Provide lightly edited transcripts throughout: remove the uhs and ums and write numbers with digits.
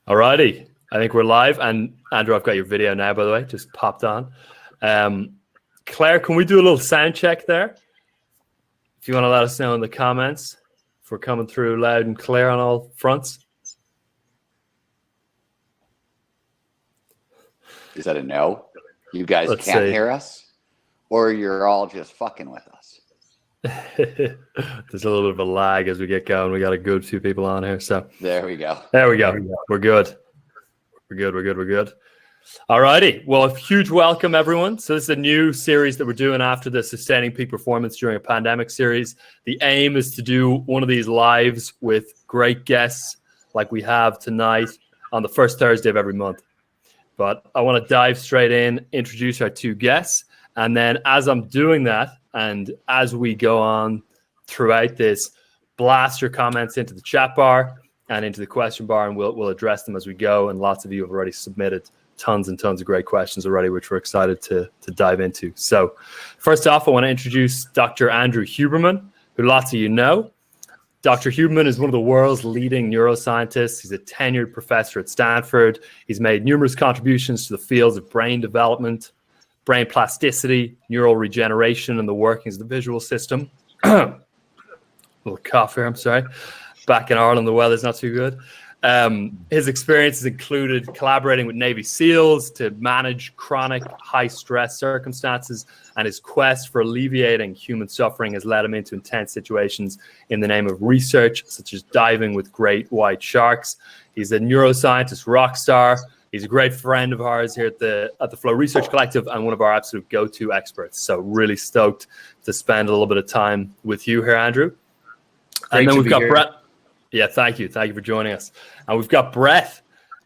Alrighty, I think we're live. And Andrew, I've got your video now, by the way, just popped on. Claire, can we do a little sound check there? If you want to let us know in the comments if we're coming through loud and clear on all fronts. Is that a no? You guys can't hear us? Or you're all just fucking with us? There's a little bit of a lag as we get going. We got a good few people on here. So there we go. We're good. We're good. All righty. Well, a huge welcome, everyone. So this is a new series that we're doing after the Sustaining Peak Performance During a Pandemic series. The aim is to do one of these lives with great guests like we have tonight on the first Thursday of every month. But I want to dive straight in, introduce our two guests. And then as I'm doing that, and as we go on throughout this, blast your comments into the chat bar and into the question bar, and we'll address them as we go. And lots of you have already submitted tons and tons of great questions already, which we're excited to dive into. So first off, I want to introduce Dr. Andrew Huberman, who lots of you know. Dr. Huberman is one of the world's leading neuroscientists. He's a tenured professor at Stanford. He's made numerous contributions to the fields of brain development, brain plasticity, neural regeneration, and the workings of the visual system. A little cough here, I'm sorry. Back in Ireland, the weather's not too good. His experiences included collaborating with Navy SEALs to manage chronic high-stress circumstances, and his quest for alleviating human suffering has led him into intense situations in the name of research, such as diving with great white sharks. He's a neuroscientist rock star. He's a great friend of ours here at the Flow Research Collective and one of our absolute go-to experts. So really stoked to spend a little bit of time with you here, Andrew. And then we've got Bret. Yeah, thank you. Thank you for joining us. And we've got Bret.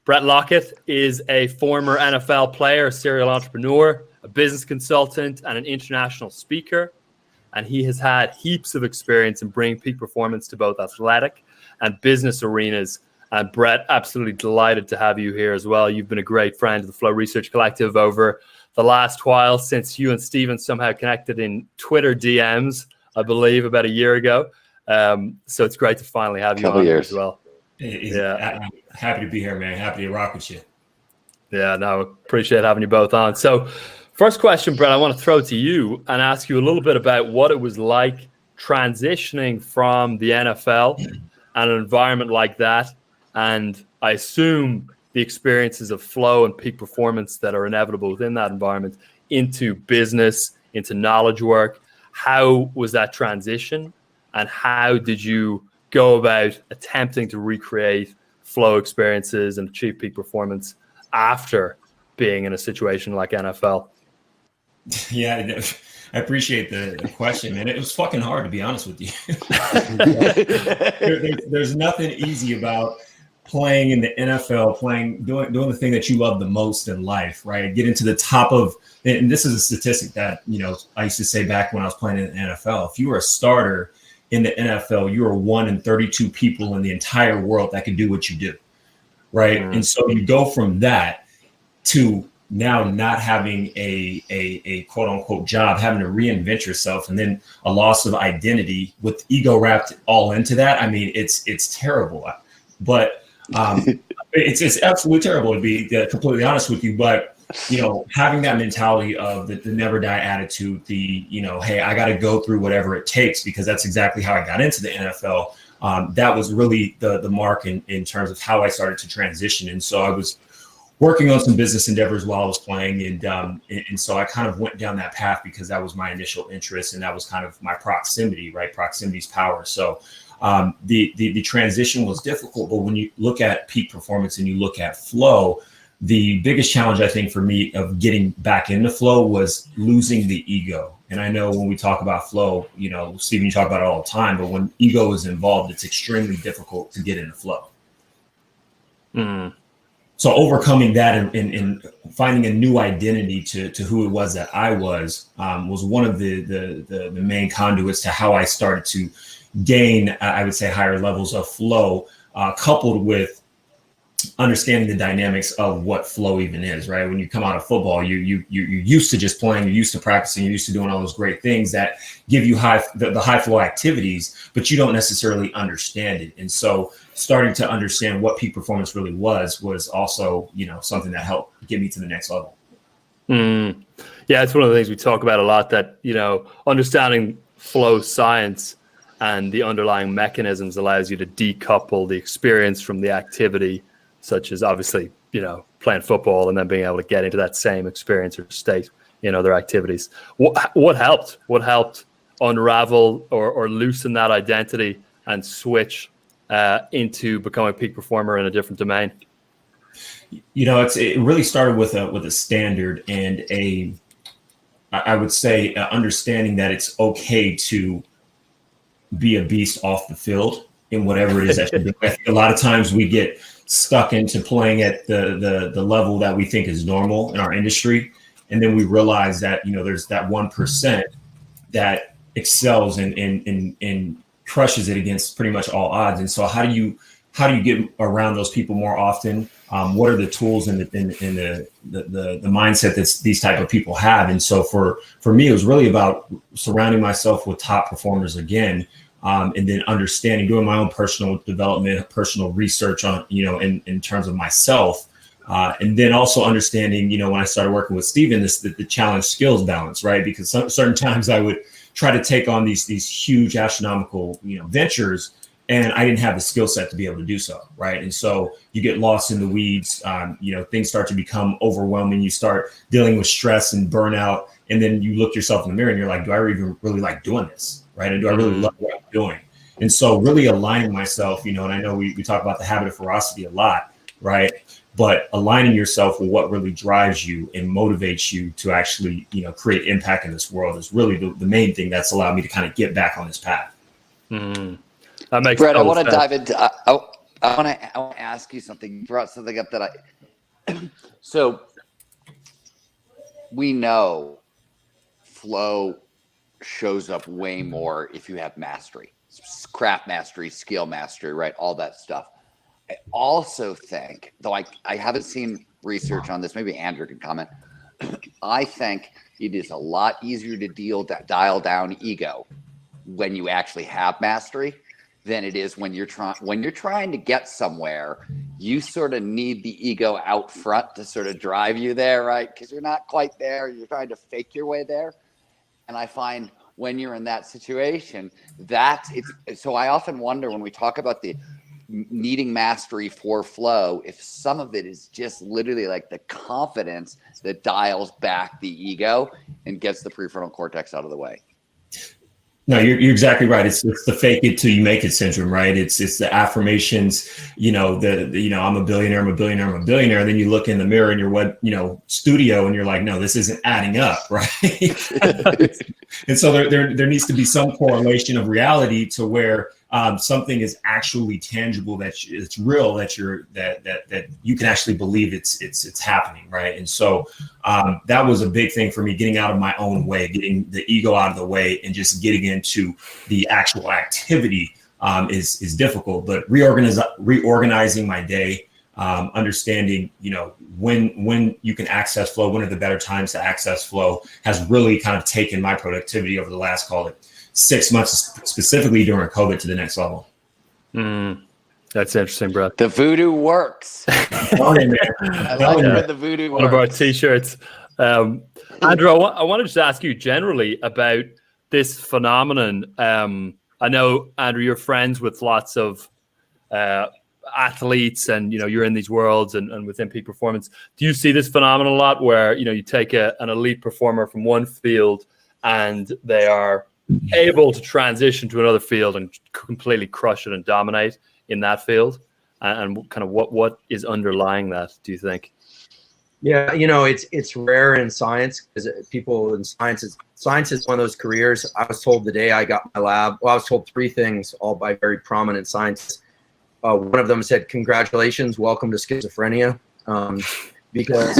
Bret Lockett is a former NFL player, a serial entrepreneur, a business consultant, and an international speaker. And he has had heaps of experience in bringing peak performance to both athletic and business arenas. And Bret, absolutely delighted to have you here as well. You've been a great friend of the Flow Research Collective over the last while, since you and Stephen somehow connected in Twitter DMs, I believe, about a year ago. So it's great to finally have you on here as well. Yeah, I'm happy to be here, man. Happy to rock with you. Yeah, no, appreciate having you both on. So first question, Bret, I want to throw to you and ask you a little bit about what it was like transitioning from the NFL and an environment like that. And I assume the experiences of flow and peak performance that are inevitable within that environment into business, into knowledge work. How was that transition? And how did you go about attempting to recreate flow experiences and achieve peak performance after being in a situation like NFL? Yeah, I appreciate the question, man. It was fucking hard, to be honest with you. There's nothing easy about playing in the NFL, doing the thing that you love the most in life, right? Getting to the top of, and this is a statistic that, I used to say back when I was playing in the NFL. If you were a starter in the NFL, you are 1 in 32 people in the entire world that can do what you do, right? And so you go from that to now not having a quote unquote job, having to reinvent yourself, and then a loss of identity with ego wrapped all into that. I mean, it's terrible, but it's absolutely terrible, to be completely honest with you. But having that mentality of the never die attitude, hey, I got to go through whatever it takes, because that's exactly how I got into the NFL. That was really the mark in terms of how I started to transition. And so I was working on some business endeavors while I was playing. And so I kind of went down that path because that was my initial interest, and that was kind of my proximity, right? Proximity's power. So the transition was difficult, but when you look at peak performance and you look at flow, the biggest challenge, I think, for me of getting back into flow was losing the ego. And I know when we talk about flow, Stephen, you talk about it all the time, but when ego is involved, it's extremely difficult to get into flow. So overcoming that and finding a new identity to who it was that I was one of the main conduits to how I started to gain, I would say, higher levels of flow, coupled with understanding the dynamics of what flow even is, right? When you come out of football, you're used to just playing, you're used to practicing, you're used to doing all those great things that give you the high flow activities, but you don't necessarily understand it. And so starting to understand what peak performance really was also, something that helped get me to the next level. Yeah, it's one of the things we talk about a lot, that, understanding flow science and the underlying mechanisms allows you to decouple the experience from the activity, such as obviously, playing football and then being able to get into that same experience or state in other activities. What helped? What helped unravel or loosen that identity and switch into becoming a peak performer in a different domain? It really started with a standard and I would say understanding that it's okay to be a beast off the field in whatever it is that you're doing. I think a lot of times we get stuck into playing at the level that we think is normal in our industry, and then we realize that there's that 1% that excels and crushes it against pretty much all odds. And so how do you get around those people more often? What are the tools and the mindset that these type of people have? And so for me, it was really about surrounding myself with top performers again, and then understanding, doing my own personal development, personal research on, in terms of myself. And then also understanding, when I started working with Steven, the challenge skills balance, right? Because certain times I would try to take on these huge astronomical, ventures, and I didn't have the skill set to be able to do so, right? And so you get lost in the weeds, things start to become overwhelming. You start dealing with stress and burnout, and then you look yourself in the mirror and you're like, do I even really like doing this, right? And do I really love what I'm doing? And so really aligning myself, and I know we talk about the habit of ferocity a lot, right? But aligning yourself with what really drives you and motivates you to actually, create impact in this world is really the main thing that's allowed me to kind of get back on this path. That makes Bret, I want to dive into. I want to ask you something. You brought something up that so we know flow shows up way more if you have mastery, craft mastery, skill mastery, right? All that stuff. I also think, though I haven't seen research on this, maybe Andrew can comment. I think it is a lot easier to dial down ego when you actually have mastery than it is when you're trying to get somewhere. You sort of need the ego out front to sort of drive you there, right? Because you're not quite there. You're trying to fake your way there. And I find when you're in that situation, so I often wonder when we talk about the needing mastery for flow, if some of it is just literally like the confidence that dials back the ego and gets the prefrontal cortex out of the way. No, you're exactly right. It's the fake it till you make it syndrome, right? It's the affirmations, I'm a billionaire, I'm a billionaire, I'm a billionaire. And then you look in the mirror in your web, studio and you're like, no, this isn't adding up, right? And so there needs to be some correlation of reality to where something is actually tangible, that it's real, that you can actually believe it's happening, right? And so that was a big thing for me, getting out of my own way, getting the ego out of the way, and just getting into the actual activity is difficult. But reorganizing my day, understanding when you can access flow, when are the better times to access flow, has really kind of taken my productivity over the last, call it 6 months, specifically during COVID, to the next level. That's interesting, bro. The voodoo works. I like when the voodoo works. One of our t-shirts. Andrew, I want to just ask you generally about this phenomenon. I know, Andrew, you're friends with lots of athletes, and you're in these worlds and within peak performance. Do you see this phenomenon a lot, where you take an elite performer from one field and they are able to transition to another field and completely crush it and dominate in that field? And kind of what is underlying that, do you think? Yeah, it's rare in science, because people in science is one of those careers. I was told the day I got my lab, I was told 3 things, all by very prominent scientists. One of them said, "Congratulations, welcome to schizophrenia," because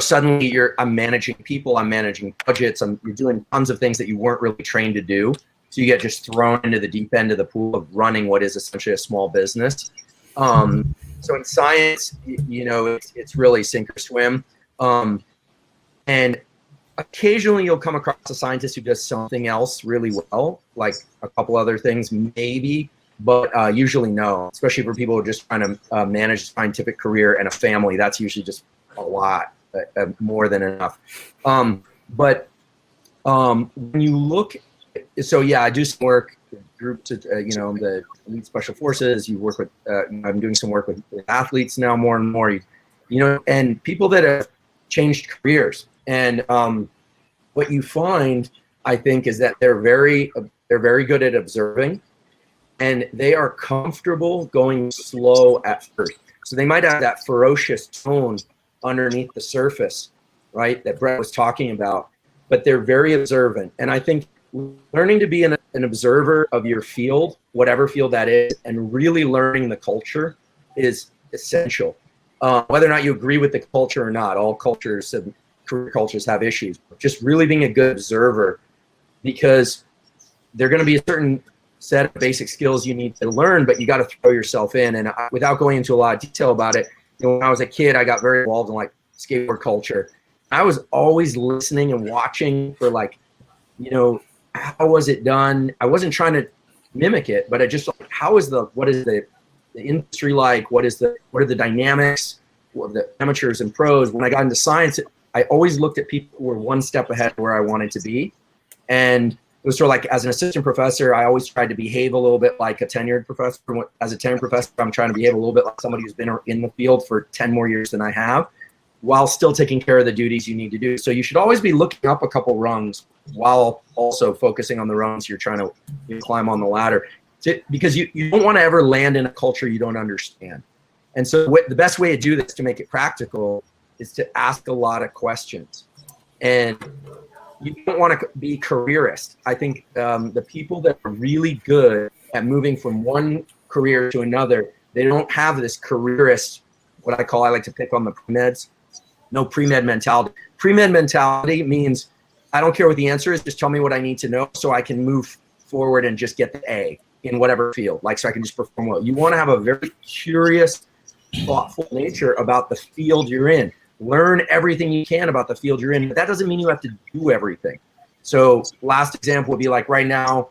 suddenly I'm managing people, I'm managing budgets, you're doing tons of things that you weren't really trained to do. So you get just thrown into the deep end of the pool of running what is essentially a small business. So in science, it's really sink or swim. And occasionally you'll come across a scientist who does something else really well, like a couple other things maybe, but usually no, especially for people who are just trying to manage a scientific career and a family. That's usually just a lot, more than enough. But when you look, so yeah, I do some work, group to, the elite special forces. You work with, I'm doing some work with athletes now more and more, and people that have changed careers. And what you find, I think, is that they're very good at observing, and they are comfortable going slow at first. So they might have that ferocious tone underneath the surface, right, that Bret was talking about, but they're very observant. And I think learning to be an observer of your field, whatever field that is, and really learning the culture is essential. Whether or not you agree with the culture or not, all cultures and career cultures have issues. Just really being a good observer, because they're going to be a certain set of basic skills you need to learn, but you got to throw yourself in. And without going into a lot of detail about it, when I was a kid, I got very involved in like skateboard culture. I was always listening and watching for how was it done? I wasn't trying to mimic it, but I just, what is the industry like? What are the dynamics of the amateurs and pros? When I got into science, I always looked at people who were one step ahead of where I wanted to be. And it was sort of like, as an assistant professor, I always tried to behave a little bit like a tenured professor. As a tenured professor, I'm trying to behave a little bit like somebody who's been in the field for 10 more years than I have, while still taking care of the duties you need to do. So you should always be looking up a couple rungs while also focusing on the rungs you're trying to climb on the ladder, because you don't want to ever land in a culture you don't understand. And so the best way to do this, to make it practical, is to ask a lot of questions. And you don't want to be careerist. I think the people that are really good at moving from one career to another, they don't have this careerist, what I like to pick on the pre-meds. No pre-med mentality. Pre-med mentality means I don't care what the answer is, just tell me what I need to know so I can move forward and just get the A in whatever field, so I can just perform well. You want to have a very curious, thoughtful nature about the field you're in. Learn everything you can about the field you're in, but that doesn't mean you have to do everything. So last example would be like right now,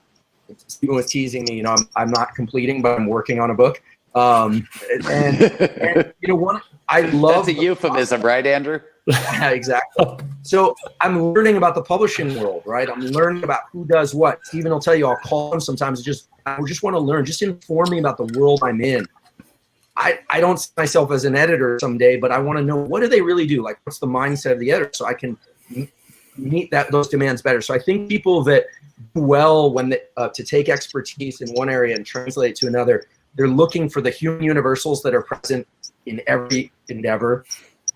Stephen was teasing me, I'm not completing, but I'm working on a book. And I love— That's a euphemism, right, Andrew? Yeah, exactly. So I'm learning about the publishing world, right? I'm learning about who does what. Stephen will tell you, I'll call him sometimes. I just want to learn. Just inform me about the world I'm in. I don't see myself as an editor someday, but I want to know, what do they really do? Like, what's the mindset of the editor, so I can meet those demands better. So I think people that do well to take expertise in one area and translate it to another, they're looking for the human universals that are present in every endeavor,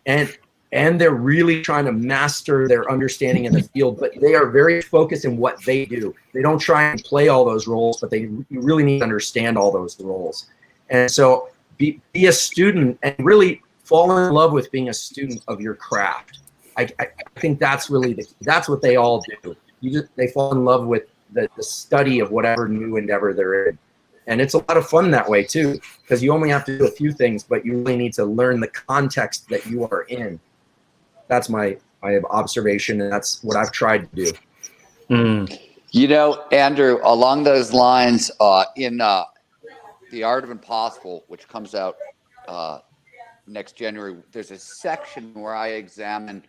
and they're really trying to master their understanding in the field, but they are very focused in what they do. They don't try and play all those roles, but you really need to understand all those roles. And so be a student and really fall in love with being a student of your craft. I think that's really that's what they all do. They fall in love with the study of whatever new endeavor they're in. And it's a lot of fun that way too, because you only have to do a few things, but you really need to learn the context that you are in. That's my observation, and that's what I've tried to do. Andrew, along those lines, in The Art of Impossible, which comes out next January, there's a section where I examine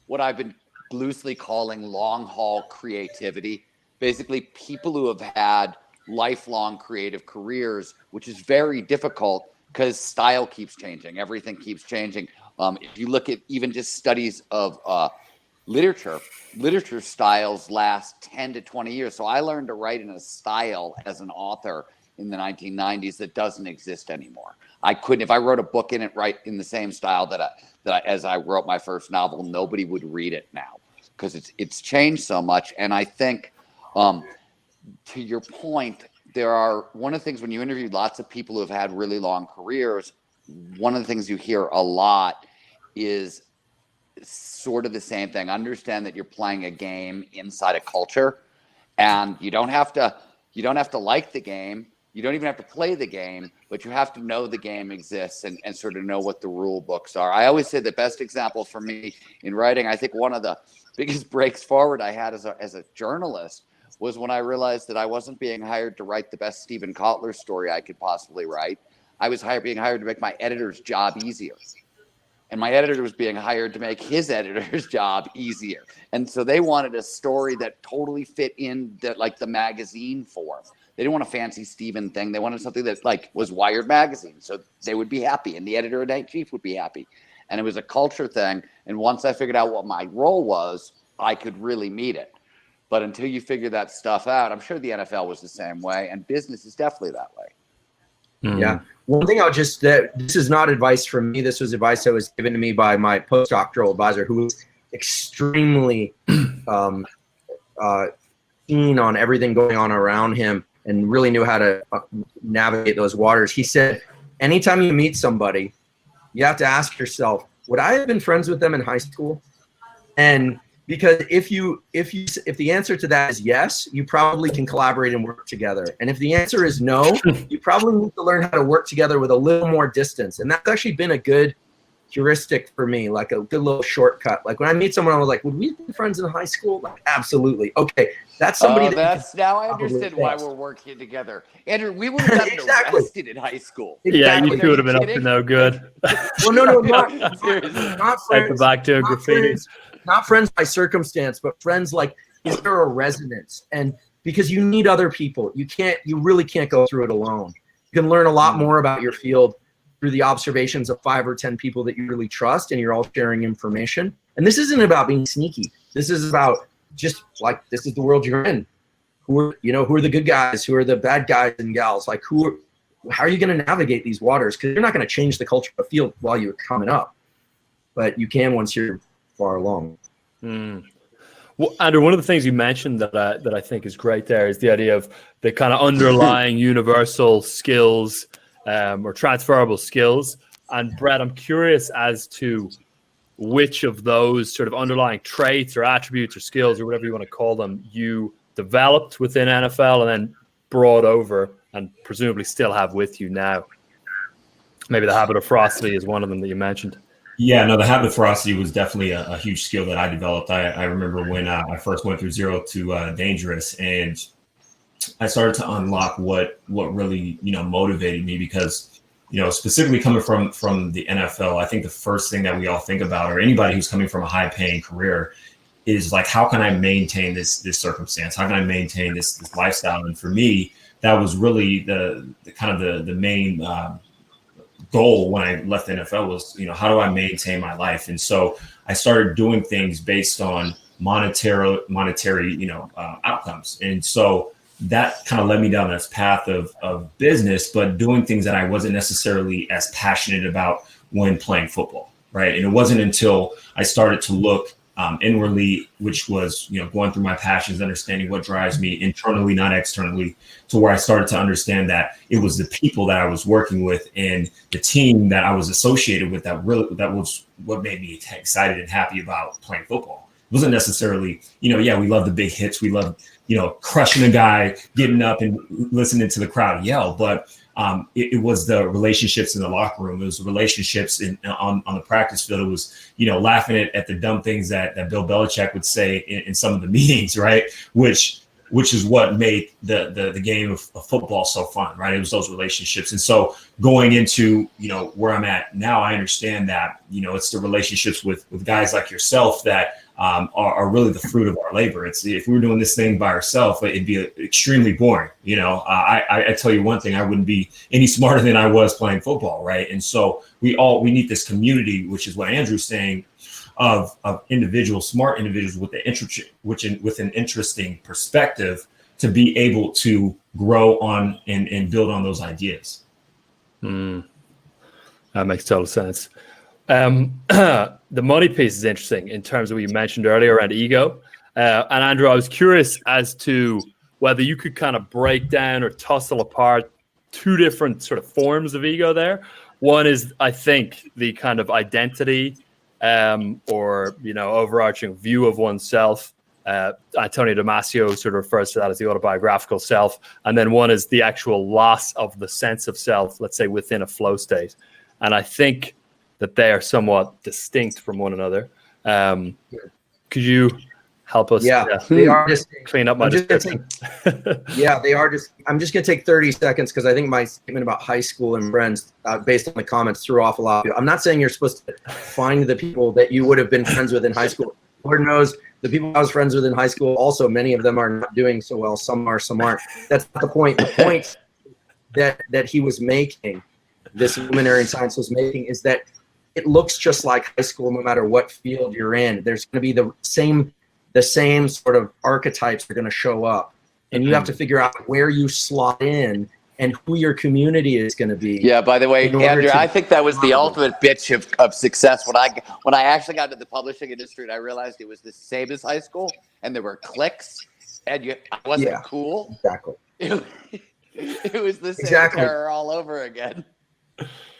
what I've been loosely calling long haul creativity. Basically, people who have had lifelong creative careers, which is very difficult because style keeps changing. Everything keeps changing. If you look at even just studies of literature styles last 10 to 20 years. So I learned to write in a style as an author in the 1990s that doesn't exist anymore. I couldn't, if I wrote a book in the same style as I wrote my first novel, nobody would read it now because it's changed so much. And I think, to your point, one of the things when you interview lots of people who have had really long careers, one of the things you hear a lot is sort of the same thing. Understand that you're playing a game inside a culture, and you don't have to like the game. You don't even have to play the game, but you have to know the game exists and sort of know what the rule books are. I always say the best example for me in writing, I think one of the biggest breaks forward I had as a journalist was when I realized that I wasn't being hired to write the best Stephen Kotler story I could possibly write. I was being hired to make my editor's job easier. And my editor was being hired to make his editor's job easier. And so they wanted a story that totally fit in the magazine form. They didn't want a fancy Stephen thing. They wanted something that was Wired magazine. So they would be happy and the editor-in-chief would be happy. And it was a culture thing. And once I figured out what my role was, I could really meet it. But until you figure that stuff out, I'm sure the NFL was the same way. And business is definitely that way. Mm. Yeah. One thing this is not advice from me. This was advice that was given to me by my postdoctoral advisor, who was extremely keen on everything going on around him and really knew how to navigate those waters. He said, anytime you meet somebody, you have to ask yourself, would I have been friends with them in high school? And because if the answer to that is yes, you probably can collaborate and work together. And if the answer is no, you probably need to learn how to work together with a little more distance. And that's actually been a good heuristic for me, like a good little shortcut. Like when I meet someone, I was like, would we be friends in high school? Like, absolutely. Okay. That's somebody now I understand why we're working together. Andrew, we would have gotten arrested in high school. Yeah, you two would have been up to no good. Well, no, not friends. Back to graffiti. Not friends by circumstance, but friends like, is there a resonance? And because you need other people, you really can't go through it alone. You can learn a lot more about your field through the observations of 5 or 10 people that you really trust, and you're all sharing information. And this isn't about being sneaky. This is about just this is the world you're in. Who are the good guys? Who are the bad guys and gals? Like how are you going to navigate these waters? Because you're not going to change the culture of the field while you're coming up, but you can once you're far along. Well, Andrew, one of the things you mentioned that I think is great there is the idea of the kind of underlying universal skills or transferable skills. And Bret, I'm curious as to which of those sort of underlying traits or attributes or skills or whatever you want to call them you developed within NFL and then brought over and presumably still have with you now. Maybe the habit of ferocity is one of them that you mentioned. Yeah, no, the habit of ferocity was definitely a huge skill that I developed. I remember when I first went through 0 to dangerous, and I started to unlock what really, motivated me because, specifically coming from the NFL, I think the first thing that we all think about, or anybody who's coming from a high paying career, is like, how can I maintain this circumstance? How can I maintain this lifestyle? And for me, that was really the main goal when I left the NFL was, how do I maintain my life? And so I started doing things based on monetary, outcomes. And so that kind of led me down this path of business, but doing things that I wasn't necessarily as passionate about when playing football. Right. And it wasn't until I started to look inwardly, which was, going through my passions, understanding what drives me internally, not externally, to where I started to understand that it was the people that I was working with and the team that I was associated with that was what made me excited and happy about playing football. It wasn't necessarily, we love the big hits. We love, crushing a guy, getting up and listening to the crowd yell, but it was the relationships in the locker room. It was the relationships on the practice field. It was, laughing at the dumb things that Bill Belichick would say in some of the meetings, right? Which is what made the game of football so fun, right? It was those relationships. And so going into, where I'm at now, I understand that, it's the relationships with guys like yourself that are really the fruit of our labor. It's if we were doing this thing by ourselves, it'd be extremely boring. I tell you one thing, I wouldn't be any smarter than I was playing football, right? And so we need this community, which is what Andrew's saying, of individuals, smart individuals with an interesting perspective to be able to grow on and build on those ideas. That makes total sense. The money piece is interesting in terms of what you mentioned earlier around ego. And Andrew, I was curious as to whether you could kind of break down or tussle apart two different sort of forms of ego there. One is, I think, the kind of identity or, overarching view of oneself Antonio Damasio sort of refers to that as the autobiographical self. And then one is the actual loss of the sense of self, let's say within a flow state. And I think that they are somewhat distinct from one another. Could you help us they are distinct. Clean up my description? Yeah, they are just. I'm just going to take 30 seconds because I think my statement about high school and friends, based on the comments, threw off a lot of people. I'm not saying you're supposed to find the people that you would have been friends with in high school. Lord knows the people I was friends with in high school, also many of them are not doing so well. Some are, some aren't. That's not the point. The point that he was making, this luminary in science was making, is that it looks just like high school no matter what field you're in. There's going to be the same sort of archetypes are going to show up. And you have to figure out where you slot in and who your community is going to be. Yeah, by the way, Andrew, I think that was the ultimate bitch of success when I actually got into the publishing industry and I realized it was the same as high school and there were cliques and I wasn't cool. Exactly. It was the same terror all over again.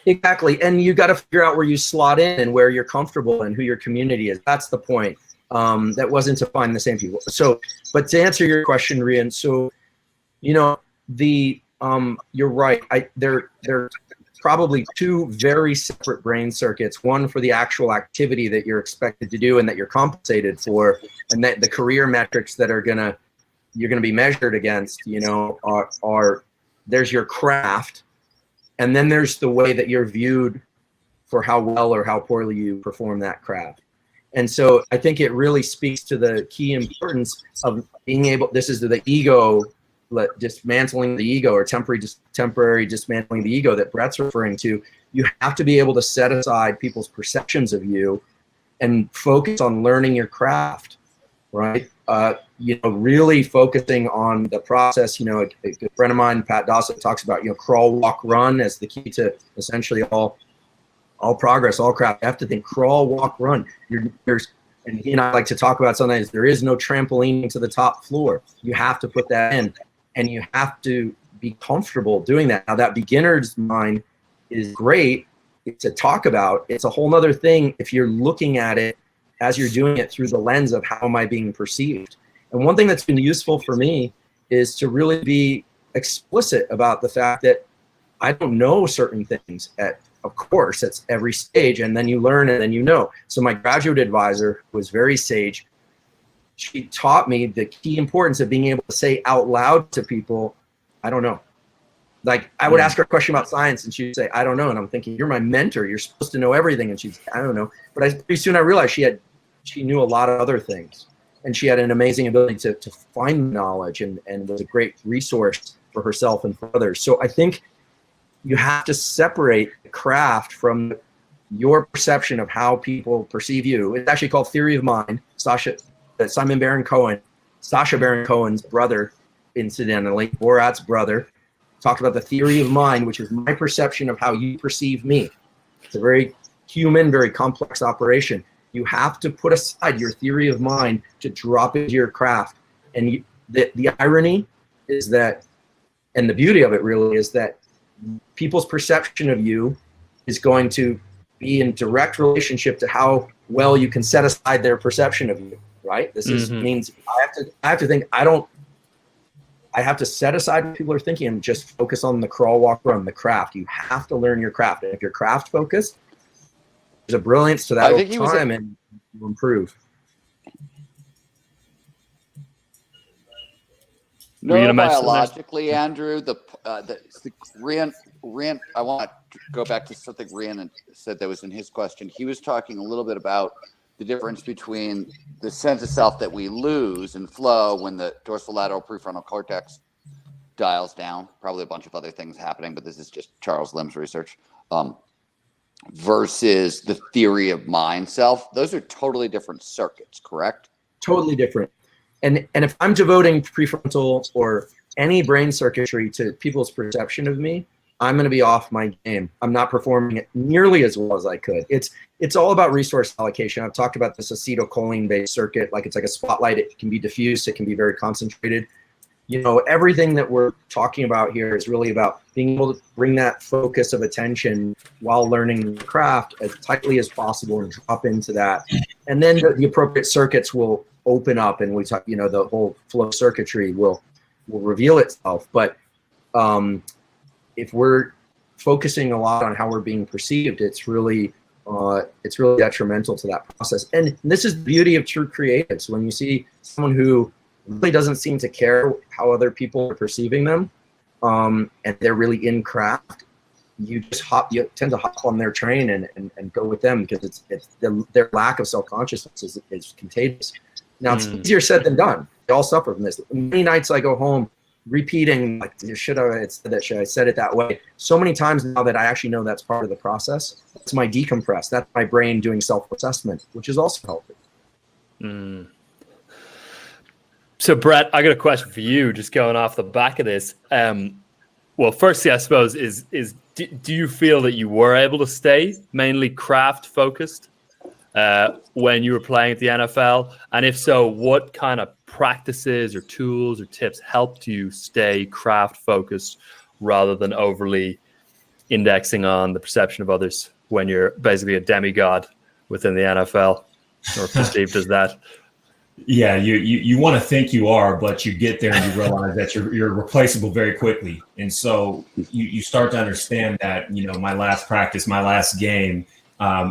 Exactly. And you got to figure out where you slot in and where you're comfortable and who your community is. That's the point. That wasn't to find the same people. So, but to answer your question, Rian, so, you're right. There are probably two very separate brain circuits, one for the actual activity that you're expected to do and that you're compensated for, and that the career metrics that you're going to be measured against, are there's your craft, and then there's the way that you're viewed for how well or how poorly you perform that craft. And so I think it really speaks to the key importance of being able, this is the ego, dismantling the ego, or temporary dismantling the ego that Bret's referring to. You have to be able to set aside people's perceptions of you and focus on learning your craft, right? Really focusing on the process. A good friend of mine, Pat Dossett, talks about, crawl, walk, run as the key to essentially all progress, all craft. You have to think crawl, walk, run. And he and I like to talk about sometimes there is no trampoline to the top floor. You have to put that in, and you have to be comfortable doing that. Now, that beginner's mind is great to talk about. It's a whole nother thing if you're looking at it as you're doing it through the lens of how am I being perceived. And one thing that's been useful for me is to really be explicit about the fact that I don't know certain things of course, it's every stage, and then you learn and then you know. So my graduate advisor was very sage. She taught me the key importance of being able to say out loud to people, I don't know. Like I would ask her a question about science and she'd say, I don't know. And I'm thinking, you're my mentor. You're supposed to know everything. And she'd say, I don't know. But pretty soon I realized she knew a lot of other things. And she had an amazing ability to find knowledge and was a great resource for herself and for others. So I think you have to separate the craft from your perception of how people perceive you. It's actually called theory of mind. Simon Baron-Cohen, Sacha Baron Cohen's brother, incidentally, Borat's brother, talked about the theory of mind, which is my perception of how you perceive me. It's a very human, very complex operation. You have to put aside your theory of mind to drop into your craft. And the irony is that, and the beauty of it really is that people's perception of you is going to be in direct relationship to how well you can set aside their perception of you, right? This means I have to think, I have to set aside what people are thinking and just focus on the crawl, walk, run, the craft. You have to learn your craft. And if you're craft focused, there's a brilliance to that over time and you improve. Neurobiologically, Andrew, the Rian, I want to go back to something Rian said that was in his question. He was talking a little bit about the difference between the sense of self that we lose in flow when the dorsolateral prefrontal cortex dials down. Probably a bunch of other things happening, but this is just Charles Lim's research. Versus the theory of mind self. Those are totally different circuits, correct? Totally different. And if I'm devoting prefrontal or any brain circuitry to people's perception of me, I'm going to be off my game. I'm not performing it nearly as well as I could. It's all about resource allocation. I've talked about this acetylcholine-based circuit. Like it's like a spotlight. It can be diffuse. It can be very concentrated. everything that we're talking about here is really about being able to bring that focus of attention while learning the craft as tightly as possible and drop into that. And then the appropriate circuits will open up, and we talk, the whole flow circuitry will reveal itself. But if we're focusing a lot on how we're being perceived, it's really detrimental to that process. And this is the beauty of true creatives. When you see someone who really doesn't seem to care how other people are perceiving them, and they're really in craft, you tend to hop on their train and go with them, because their lack of self-consciousness is contagious. Now, it's easier said than done. They all suffer from this. Many nights I go home repeating, like, should I said it that way? So many times now that I actually know that's part of the process. That's my decompress. That's my brain doing self-assessment, which is also healthy. So, Bret, I got a question for you, just going off the back of this. Well, firstly, I suppose, do you feel that you were able to stay mainly craft focused when you were playing at the NFL? And if so, what kind of practices or tools or tips helped you stay craft focused rather than overly indexing on the perception of others when you're basically a demigod within the NFL, or perceived as that? Yeah, you want to think you are, but you get there and you realize that you're replaceable very quickly. And so you start to understand that, my last practice, my last game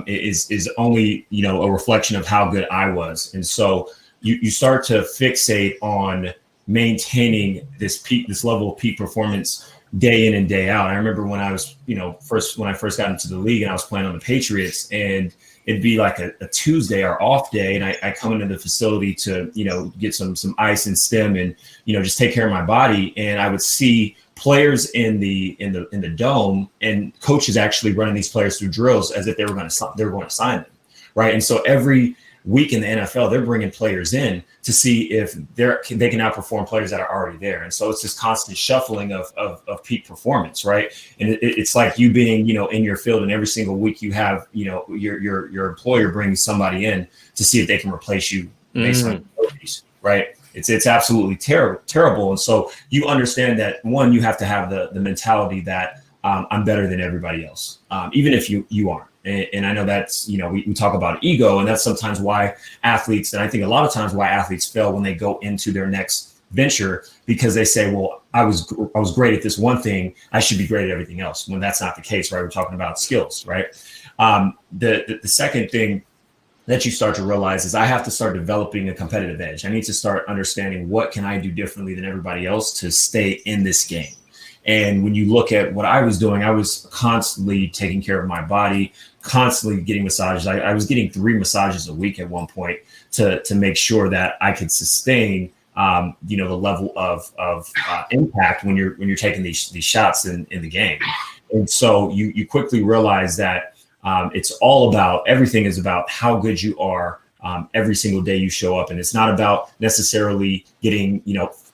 is only, a reflection of how good I was. And so you start to fixate on maintaining this level of peak performance day in and day out. I remember when I was, when I first got into the league and I was playing on the Patriots, and it'd be like a Tuesday or off day, and I come into the facility to, get some ice and stim and, just take care of my body. And I would see players in the dome, and coaches actually running these players through drills as if they were going to sign them, right? And so every week in the NFL, they're bringing players in to see if they can outperform players that are already there. And so it's this constant shuffling of peak performance, right? And it's like you being, in your field, and every single week you have, your employer brings somebody in to see if they can replace you based on abilities, right? It's absolutely terrible. And so you understand that, one, you have to have the mentality that I'm better than everybody else, even if you aren't. And I know that's, we talk about ego, and that's sometimes why athletes, and I think a lot of times why athletes fail when they go into their next venture, because they say, well, I was great at this one thing, I should be great at everything else, when that's not the case, right? We're talking about skills, right? The second thing that you start to realize is I have to start developing a competitive edge. I need to start understanding what can I do differently than everybody else to stay in this game. And when you look at what I was doing, I was constantly taking care of my body, constantly getting massages. I was getting 3 massages a week at one point to make sure that I could sustain, the level of impact when you're taking these shots in the game. And so you quickly realize that it's all about, everything is about how good you are every single day you show up. And it's not about necessarily getting,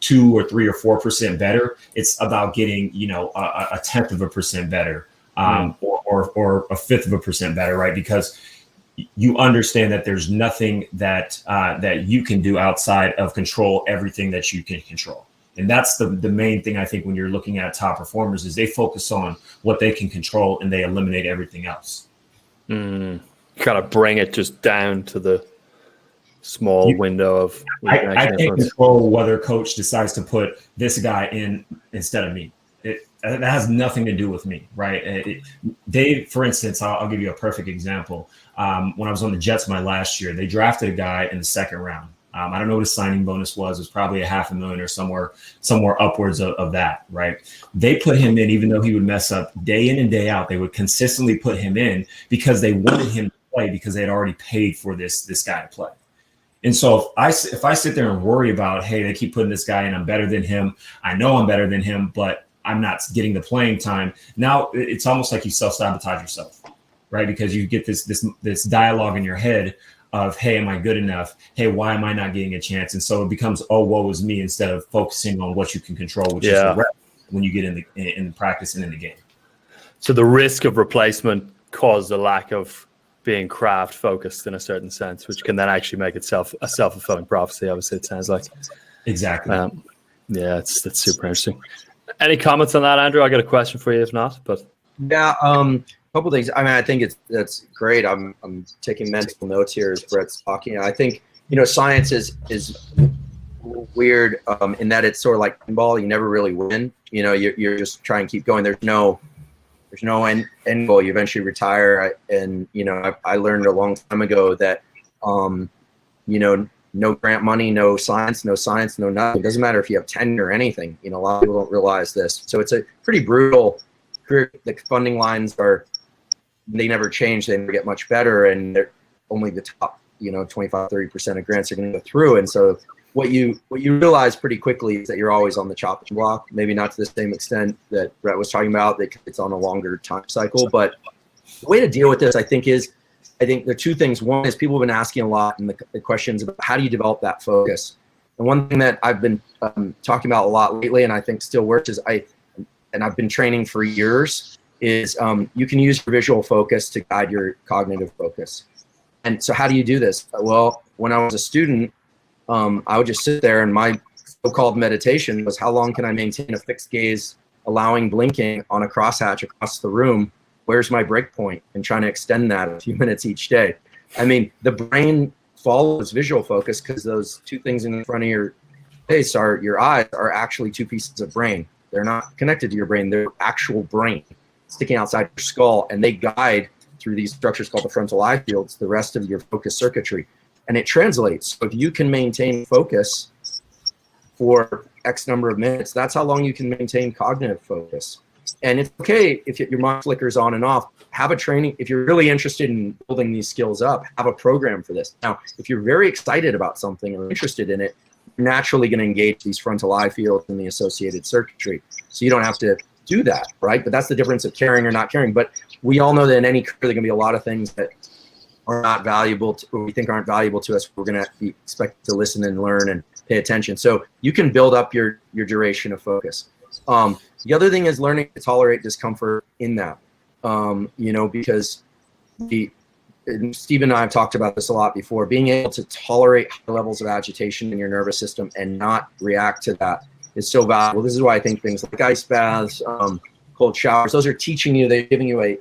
2 or 3 or 4% better. It's about getting, a 0.1% better, or a 0.5% better, right? Because you understand that there's nothing that you can do outside of control everything that you can control. And that's the main thing, I think, when you're looking at top performers, is they focus on what they can control and they eliminate everything else. Kind of bring it just down to the small window of I can't control whether coach decides to put this guy in instead of me. That has nothing to do with me, right? Dave, for instance, I'll give you a perfect example. When I was on the Jets my last year, they drafted a guy in the second round. I don't know what his signing bonus was. It was probably $500,000 or somewhere upwards of that, right? They put him in, even though he would mess up day in and day out. They would consistently put him in because they wanted him to play, because they had already paid for this guy to play. And so if I sit there and worry about, hey, they keep putting this guy in, I'm better than him, I know I'm better than him, but I'm not getting the playing time. Now it's almost like you self-sabotage yourself, right? Because you get this dialogue in your head of, hey, am I good enough? Hey, why am I not getting a chance? And so it becomes, oh, woe is me, instead of focusing on what you can control, which is the rep when you get in practice and in the game. So the risk of replacement caused a lack of being craft focused in a certain sense, which can then actually make itself a self-fulfilling prophecy. Obviously, it sounds like. Exactly. Yeah, that's super interesting. Any comments on that, Andrew? I got a question for you if not, but Yeah, a couple things. I mean, I think that's great. I'm taking mental notes here as Bret's talking. I think, science is weird in that it's sort of like pinball. You never really win. You're just trying to keep going. There's no end goal. You eventually retire. I learned a long time ago that, no grant money, no science, no nothing. It doesn't matter if you have tenure or anything. A lot of people don't realize this. So it's a pretty brutal career. The funding lines they never change. They never get much better. And they're only the top, 25, 30% of grants are going to go through. And so what you realize pretty quickly is that you're always on the chopping block. Maybe not to the same extent that Bret was talking about, that it's on a longer time cycle. But the way to deal with this, I think there are two things. One is people have been asking a lot in the questions about how do you develop that focus. And one thing that I've been talking about a lot lately, and I think still works, is I've been training for years, is you can use your visual focus to guide your cognitive focus. And so how do you do this? Well, when I was a student, I would just sit there, and my so-called meditation was how long can I maintain a fixed gaze, allowing blinking on a crosshatch across the room. Where's my break point? And trying to extend that a few minutes each day. I mean, the brain follows visual focus because those two things in front of your face your eyes are actually two pieces of brain. They're not connected to your brain. They're actual brain sticking outside your skull, and they guide through these structures called the frontal eye fields, the rest of your focus circuitry. And it translates. So if you can maintain focus for X number of minutes, that's how long you can maintain cognitive focus. And it's okay if your mind flickers on and off. Have a training. If you're really interested in building these skills up, have a program for this. Now, if you're very excited about something or interested in it, you're naturally going to engage these frontal eye fields and the associated circuitry. So you don't have to do that, right? But that's the difference of caring or not caring. But we all know that in any career, there are going to be a lot of things that are not valuable or we think aren't valuable to us. We're going to be expected to listen and learn and pay attention. So you can build up your duration of focus. The other thing is learning to tolerate discomfort in that, because Steve and I have talked about this a lot before, being able to tolerate high levels of agitation in your nervous system and not react to that is so valuable. This is why I think things like ice baths, cold showers, those are teaching you, they're giving you a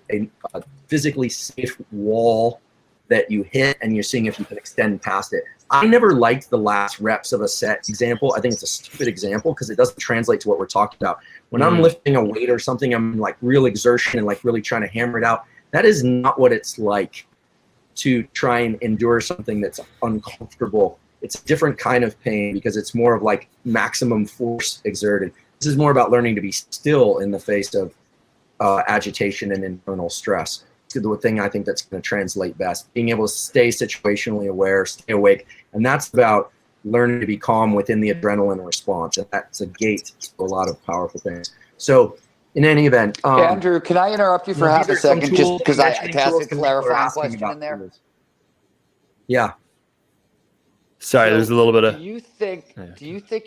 physically safe wall that you hit, and you're seeing if you can extend past it. I never liked the last reps of a set example. I think it's a stupid example because it doesn't translate to what we're talking about. When I'm lifting a weight or something, I'm in like real exertion and like really trying to hammer it out. That is not what it's like to try and endure something that's uncomfortable. It's a different kind of pain because it's more of like maximum force exerted. This is more about learning to be still in the face of agitation and internal stress. The thing I think that's going to translate best, being able to stay situationally aware, stay awake. And that's about learning to be calm within the adrenaline response. And that's a gate to a lot of powerful things. So in any event. Andrew, can I interrupt you for half a second? Just because I can ask a clarifying question in there. Yeah. Sorry, there's a little bit of. Do you think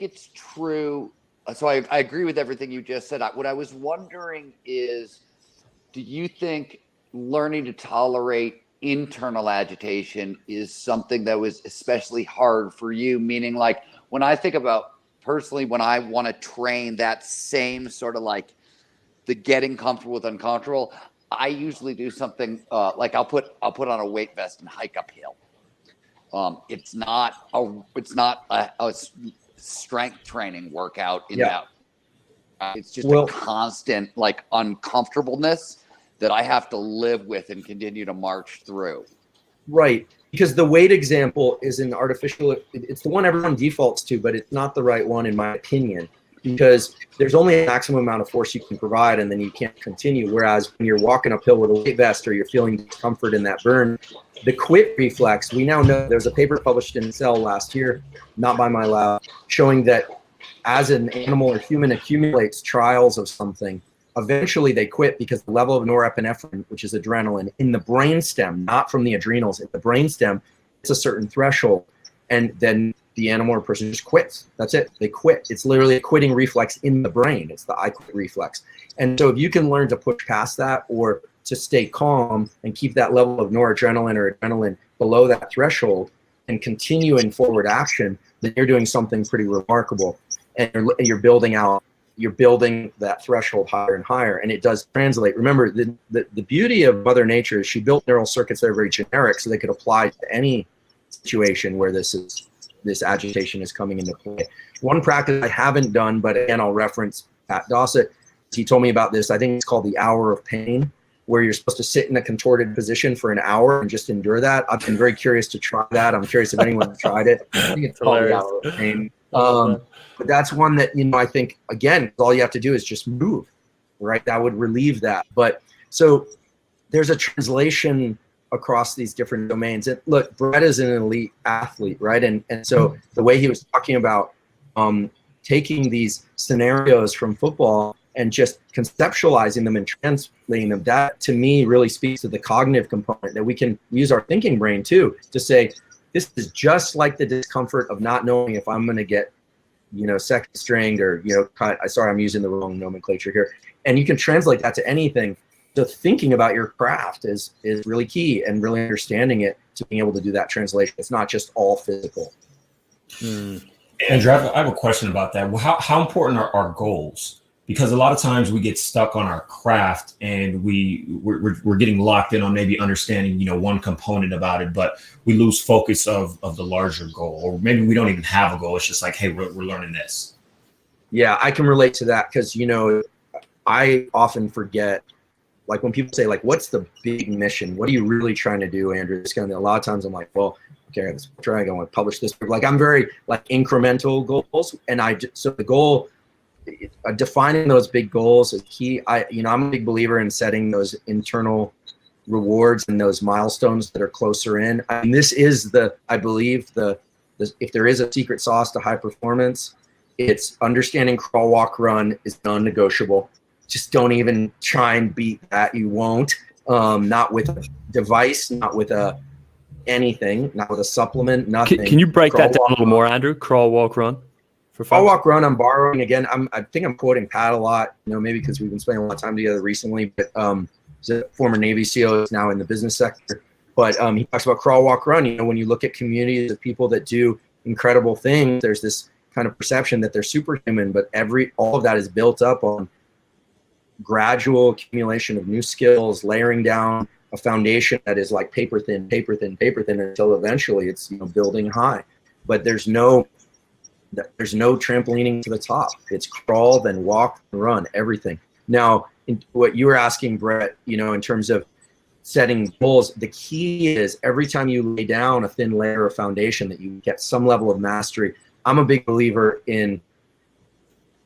it's true? So I agree with everything you just said. What I was wondering is, do you think learning to tolerate internal agitation is something that was especially hard for you? Meaning, like, when I think about personally, when I want to train that same sort of like the getting comfortable with uncomfortable, I usually do something like I'll put on a weight vest and hike uphill. It's not a strength training workout in that. It's just a constant like uncomfortableness that I have to live with and continue to march through. Right. Because the weight example is an artificial, it's the one everyone defaults to, but it's not the right one in my opinion, because there's only a maximum amount of force you can provide and then you can't continue. Whereas when you're walking uphill with a weight vest or you're feeling discomfort in that burn, the quit reflex, we now know there's a paper published in Cell last year, not by my lab, showing that as an animal or human accumulates trials of something, eventually they quit because the level of norepinephrine, which is adrenaline, in the brainstem, not from the adrenals, in the brainstem, it's a certain threshold. And then the animal or person just quits. That's it. They quit. It's literally a quitting reflex in the brain. It's the I quit reflex. And so if you can learn to push past that or to stay calm and keep that level of noradrenaline or adrenaline below that threshold and continue in forward action, then you're doing something pretty remarkable. and you're building that threshold higher and higher, and it does translate. Remember, the beauty of Mother Nature is she built neural circuits that are very generic, so they could apply to any situation where this agitation is coming into play. One practice I haven't done, but again, I'll reference Pat Dossett. He told me about this. I think it's called the hour of pain, where you're supposed to sit in a contorted position for an hour and just endure that. I've been very curious to try that. I'm curious if anyone's tried it. I think it's called the hour of pain. But that's one that, I think, again, all you have to do is just move, right? That would relieve that. But so there's a translation across these different domains. And look, Bret is an elite athlete, right? And so the way he was talking about taking these scenarios from football and just conceptualizing them and translating them, that to me really speaks to the cognitive component, that we can use our thinking brain too to say, this is just like the discomfort of not knowing if I'm going to get, second stringed or, sorry, I'm using the wrong nomenclature here. And you can translate that to anything. So thinking about your craft is really key, and really understanding it to being able to do that translation. It's not just all physical. Andrew, I have a question about that. How important are our goals? Because a lot of times we get stuck on our craft and we're getting locked in on maybe understanding, one component about it, but we lose focus of the larger goal, or maybe we don't even have a goal. It's just like, hey, we're learning this. Yeah, I can relate to that because, I often forget, like when people say, like, what's the big mission? What are you really trying to do, Andrew? It's kind of, a lot of times I'm like, well, okay, I'm trying to publish this. Like, I'm very like incremental goals. And so the goal, defining those big goals is key. I'm a big believer in setting those internal rewards and those milestones that are closer in. And this is I believe if there is a secret sauce to high performance, it's understanding crawl, walk, run is non-negotiable. Just don't even try and beat that. You won't. Not with a device, not with anything, not with a supplement, nothing. Can you break Crawl, that down walk, a little more, Andrew? Crawl, walk, run. Crawl, walk, run, I'm borrowing again. I think I'm quoting Pat a lot, maybe because we've been spending a lot of time together recently, but he's a former Navy SEAL, is now in the business sector. But he talks about crawl, walk, run. When you look at communities of people that do incredible things, there's this kind of perception that they're superhuman, but all of that is built up on gradual accumulation of new skills, layering down a foundation that is like paper thin, until eventually it's building high. But there's no trampolining to the top. It's crawl, then walk, and run, everything. Now, what you were asking, Bret, in terms of setting goals, the key is every time you lay down a thin layer of foundation that you get some level of mastery. I'm a big believer in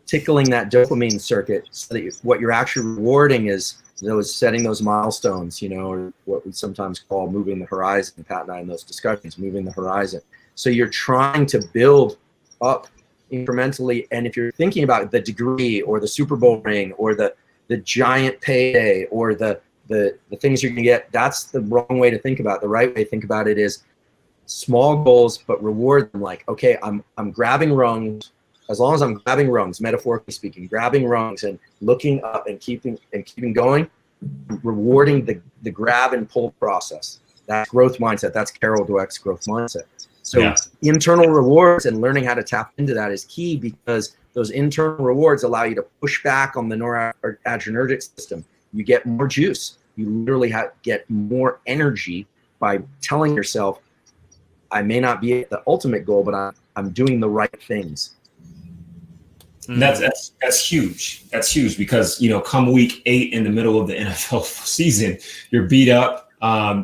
tickling that dopamine circuit, so that what you're actually rewarding is setting those milestones, or what we sometimes call moving the horizon. Pat and I in those discussions, moving the horizon. So you're trying to build up incrementally, and if you're thinking about the degree or the Super Bowl ring or the giant payday or the things you're gonna get, that's the wrong way to think about it. The right way to think about it is small goals, but reward them. Like, okay, I'm grabbing rungs. As long as I'm grabbing rungs, metaphorically speaking, grabbing rungs and looking up and keeping going, rewarding the grab and pull process. That's growth mindset. That's Carol Dweck's growth mindset. So internal rewards and learning how to tap into that is key, because those internal rewards allow you to push back on the noradrenergic system. You get more juice. You literally get more energy by telling yourself, I may not be at the ultimate goal, but I'm doing the right things. That's huge. That's huge because, come week 8 in the middle of the NFL season, you're beat up.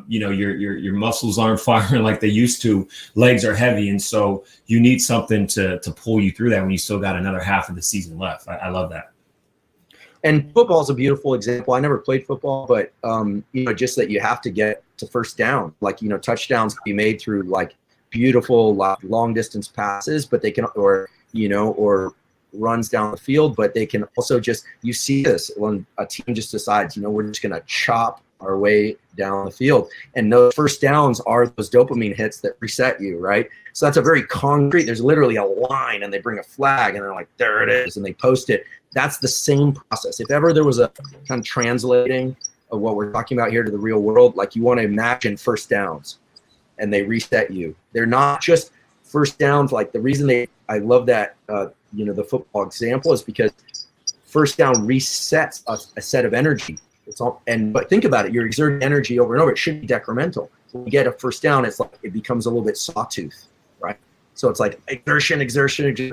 Your muscles aren't firing like they used to. Legs are heavy. And so you need something to pull you through that when you still got another half of the season left. I love that. And football is a beautiful example. I never played football, but, just that you have to get to first down. Like, touchdowns can be made through like beautiful long distance passes, but they can, or runs down the field, but they can also you see this when a team just decides, we're just going to chop our way down the field. And those first downs are those dopamine hits that reset you, right? So that's a very concrete, there's literally a line and they bring a flag and they're like, there it is, and they post it. That's the same process. If ever there was a kind of translating of what we're talking about here to the real world, like you want to imagine first downs and they reset you. They're not just first downs. Like the reason I love that, the football example is because first down resets a set of energy. But think about it, you're exerting energy over and over. It should be decremental. When you get a first down, it's like it becomes a little bit sawtooth, right? So it's like exertion.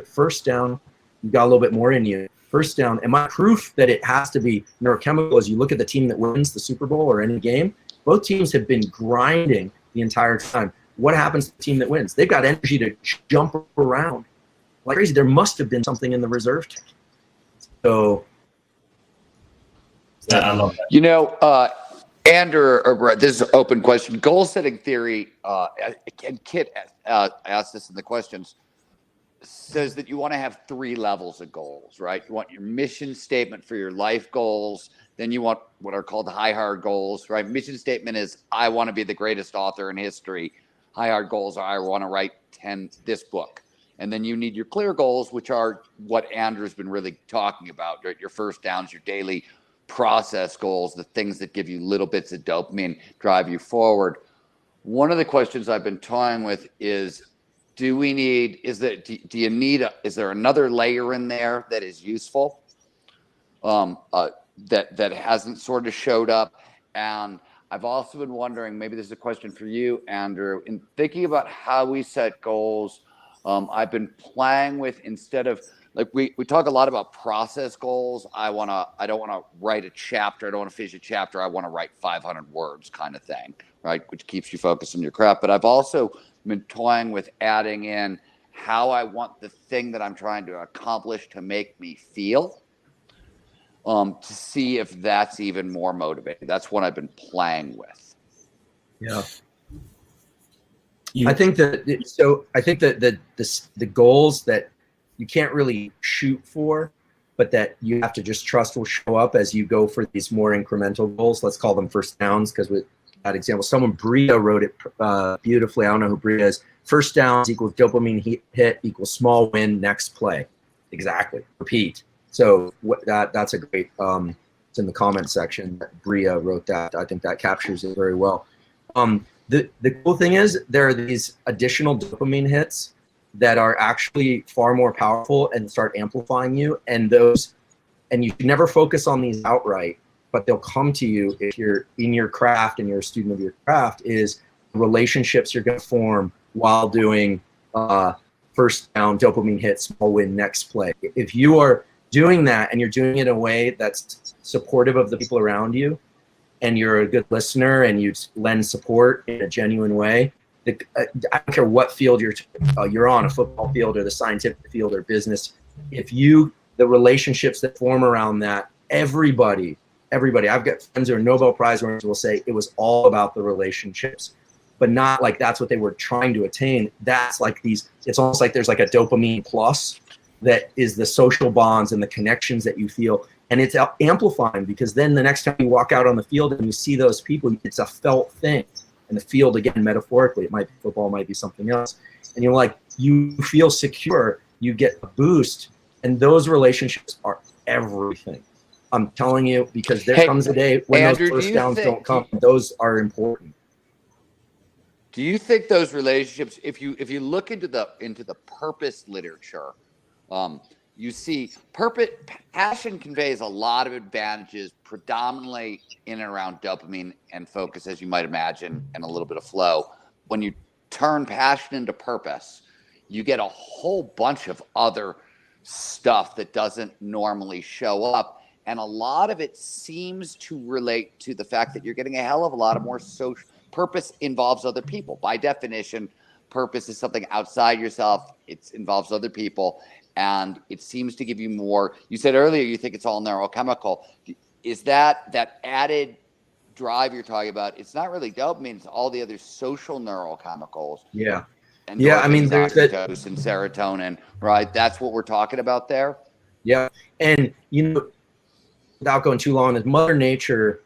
First down, you got a little bit more in you. First down, and my proof that it has to be neurochemical is you look at the team that wins the Super Bowl or any game. Both teams have been grinding the entire time. What happens to the team that wins? They've got energy to jump around like crazy. There must have been something in the reserve tank. So I love that. Andrew, or Bret, this is an open question. Goal setting theory, and Kit asked this in the questions, says that you want to have 3 levels of goals, right? You want your mission statement for your life goals. Then you want what are called high hard goals, right? Mission statement is I want to be the greatest author in history. High hard goals are I want to write this book. And then you need your clear goals, which are what Andrew's been really talking about, right? Your first downs, your daily process goals, the things that give you little bits of dopamine, drive you forward. One of the questions I've been toying with is, is there another layer in there that is useful that hasn't sort of showed up? And I've also been wondering, maybe this is a question for you, Andrew, in thinking about how we set goals. I've been playing with, instead of, like, we talk a lot about process goals. I don't want to write a chapter. I don't want to finish a chapter. I want to write 500 words kind of thing, right? Which keeps you focused on your craft. But I've also been toying with adding in how I want the thing that I'm trying to accomplish to make me feel, to see if that's even more motivating. That's what I've been playing with. Yeah. I think that the goals that you can't really shoot for, but that you have to just trust will show up as you go for these more incremental goals. Let's call them first downs, because with that example, Bria wrote it beautifully. I don't know who Bria is. First downs equals dopamine hit equals small win, next play. Exactly. Repeat. So that's a great, it's in the comment section that Bria wrote that. I think that captures it very well. The cool thing is there are these additional dopamine hits that are actually far more powerful and start amplifying you. And you can never focus on these outright, but they'll come to you if you're in your craft and you're a student of your craft, is relationships you're going to form while doing first down, dopamine hit, small win, next play. If you are doing that and you're doing it in a way that's supportive of the people around you, and you're a good listener and you lend support in a genuine way, I don't care what field you're on, a football field or the scientific field or business. The relationships that form around that, everybody, I've got friends who are Nobel Prize winners will say it was all about the relationships, but not like that's what they were trying to attain. That's like it's almost like there's like a dopamine plus that is the social bonds and the connections that you feel. And it's amplifying, because then the next time you walk out on the field and you see those people, it's a felt thing. And the field, again, metaphorically, it might be football, it might be something else. And you're like, you feel secure, you get a boost. And those relationships are everything. I'm telling you, because there comes a day when Andrew, those first downs don't come. Those are important. Do you think those relationships, if you look into the purpose literature, you see passion conveys a lot of advantages, predominantly in and around dopamine and focus, as you might imagine, and a little bit of flow. When you turn passion into purpose, you get a whole bunch of other stuff that doesn't normally show up. And a lot of it seems to relate to the fact that you're getting a hell of a lot of more social. Purpose involves other people. By definition, purpose is something outside yourself. It involves other people. And it seems to give you more. You said earlier you think it's all neurochemical. Is that added drive you're talking about? It's not really dopamine. It's all the other social neurochemicals. Yeah. And I mean, there's oxytocin and serotonin, right? That's what we're talking about there. Yeah. And, without going too long, Mother Nature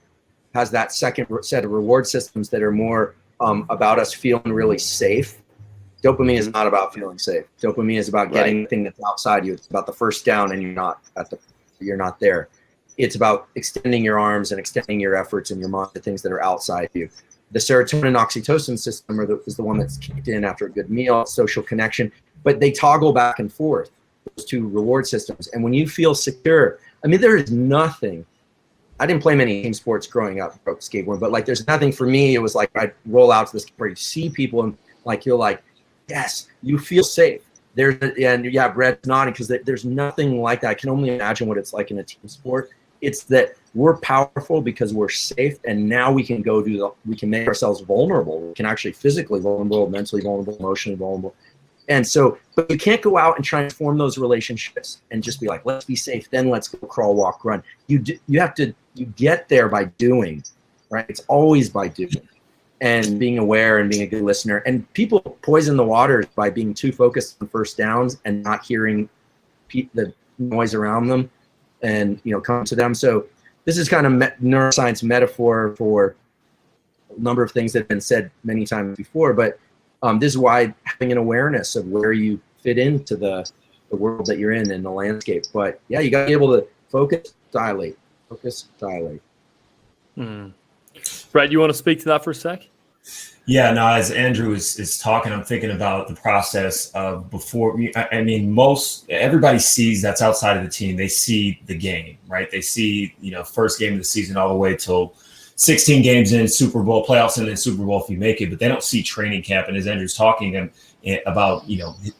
has that second set of reward systems that are more about us feeling really safe. Dopamine is not about feeling safe. Dopamine is about getting the thing that's outside you. It's about the first down, and you're not there. It's about extending your arms and extending your efforts and your mind to things that are outside you. The serotonin oxytocin system is the one that's kicked in after a good meal, social connection. but they toggle back and forth, those two reward systems. And when you feel secure, I mean, there is nothing. I didn't play many team sports growing up, skateboarding, but like there's nothing for me. It was like I'd roll out to this where you see people and like you're like, yes, you feel safe. And yeah, Bret's nodding because there's nothing like that. I can only imagine what it's like in a team sport. It's that we're powerful because we're safe, and now we can we can make ourselves vulnerable. We can actually physically vulnerable, mentally vulnerable, emotionally vulnerable. And so, but you can't go out and try and form those relationships and just be like, let's be safe, then let's go crawl, walk, run. You get there by doing, right? It's always by doing and being aware and being a good listener. And people poison the waters by being too focused on first downs and not hearing the noise around them and, come to them. So this is kind of neuroscience metaphor for a number of things that have been said many times before, but this is why having an awareness of where you fit into the world that you're in and the landscape. But yeah, you got to be able to focus, dilate. Brett, you want to speak to that for a sec? Yeah, no, as Andrew is talking, I'm thinking about the process of before. I mean, everybody sees that's outside of the team. They see the game, right? They see, first game of the season all the way till 16 games in, Super Bowl, playoffs, and then Super Bowl if you make it. But they don't see training camp. And as Andrew's talking about,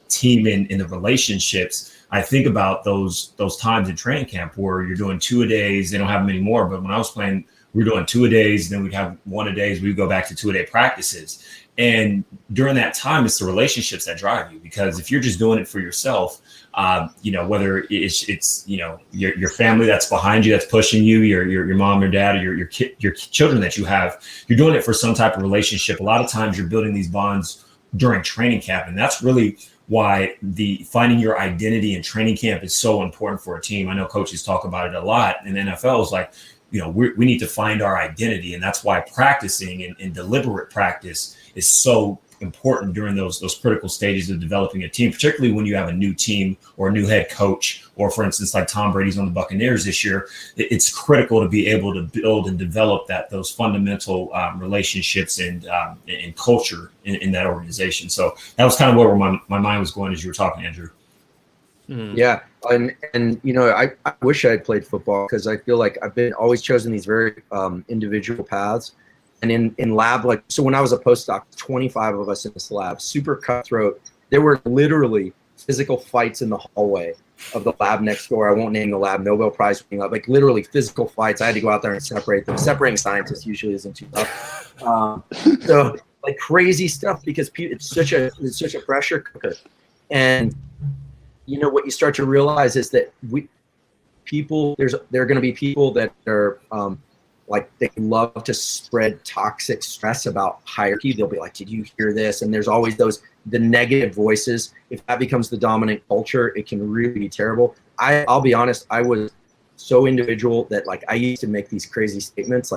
team in the relationships, I think about those times in training camp where you're doing 2-a-days. They don't have them anymore. But when I was playing, we were doing 2-a-days, then we'd have 1-a-days. We'd go back to 2-a-day practices. And during that time, it's the relationships that drive you, because if you're just doing it for yourself, whether it's your family that's behind you, that's pushing you, your mom or dad, or your children that you have, you're doing it for some type of relationship. A lot of times you're building these bonds during training camp. And that's really why finding your identity in training camp is so important for a team. I know coaches talk about it a lot, and NFL is like, we need to find our identity. And that's why practicing and deliberate practice is so important during those critical stages of developing a team, particularly when you have a new team or a new head coach, or for instance, like Tom Brady's on the Buccaneers this year. It's critical to be able to build and develop those fundamental relationships and culture in that organization. So that was kind of where my mind was going as you were talking, Andrew. Yeah. And I wish I had played football, because I feel like I've been always chosen these very individual paths. And in lab, so when I was a postdoc, 25 of us in this lab, super cutthroat. There were literally physical fights in the hallway of the lab next door. I won't name the lab, Nobel Prize winning lab, literally physical fights. I had to go out there and separate them. Separating scientists usually isn't too tough. So crazy stuff, because it's such a pressure cooker. And what you start to realize is that there are going to be people that are they love to spread toxic stress about hierarchy. They'll be like, did you hear this? And there's always the negative voices. If that becomes the dominant culture, it can really be terrible. I'll be honest, I was so individual that I used to make these crazy statements.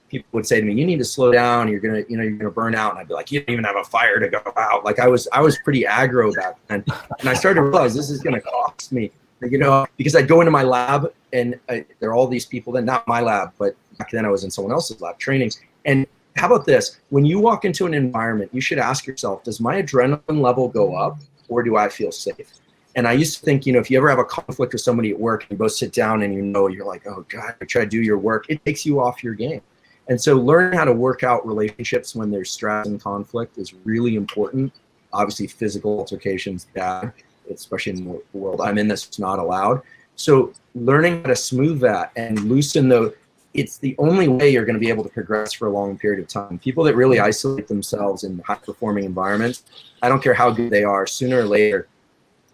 People would say to me, you need to slow down. You're going to burn out. And I'd be like, you don't even have a fire to go out. I was pretty aggro back then. And I started to realize this is going to cost me, because I'd go into my lab and there are all these people, then not my lab, but back then I was in someone else's lab training. And how about this? When you walk into an environment, you should ask yourself, does my adrenaline level go up, or do I feel safe? And I used to think, if you ever have a conflict with somebody at work and you both sit down and you're like, oh God, I try to do your work, it takes you off your game. And so learning how to work out relationships when there's stress and conflict is really important. Obviously, physical altercations bad, especially in the world I'm in, that's not allowed. So learning how to smooth that and loosen it's the only way you're going to be able to progress for a long period of time. People that really isolate themselves in high-performing environments, I don't care how good they are, sooner or later,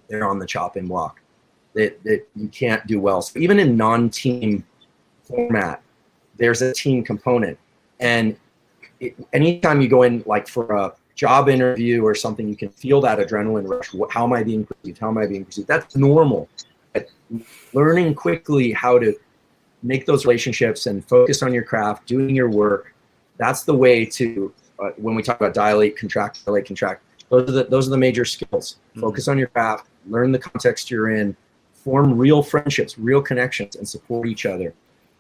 they're on the chopping block. That you can't do well. So even in non-team format, there's a team component. And anytime you go in for a job interview or something, you can feel that adrenaline rush. How am I being perceived? How am I being perceived? That's normal. But learning quickly how to make those relationships and focus on your craft, doing your work, that's the way to, when we talk about dilate, contract, those are the major skills. Focus on your craft, learn the context you're in, form real friendships, real connections, and support each other.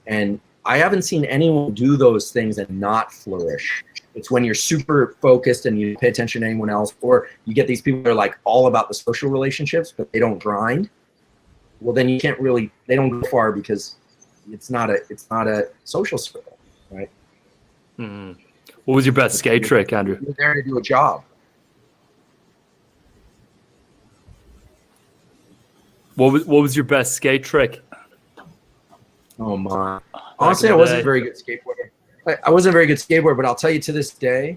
And I haven't seen anyone do those things and not flourish. It's when you're super focused and you pay attention to anyone else, or you get these people that are like all about the social relationships, but they don't grind. Well, then you can't really, they don't go far because it's not a social circle, right? Mm. What was your best skate trick, Andrew? You're there to do a job. What was your best skate trick? Oh my! Honestly, I wasn't a very good skateboarder. I wasn't a very good skateboarder, but I'll tell you to this day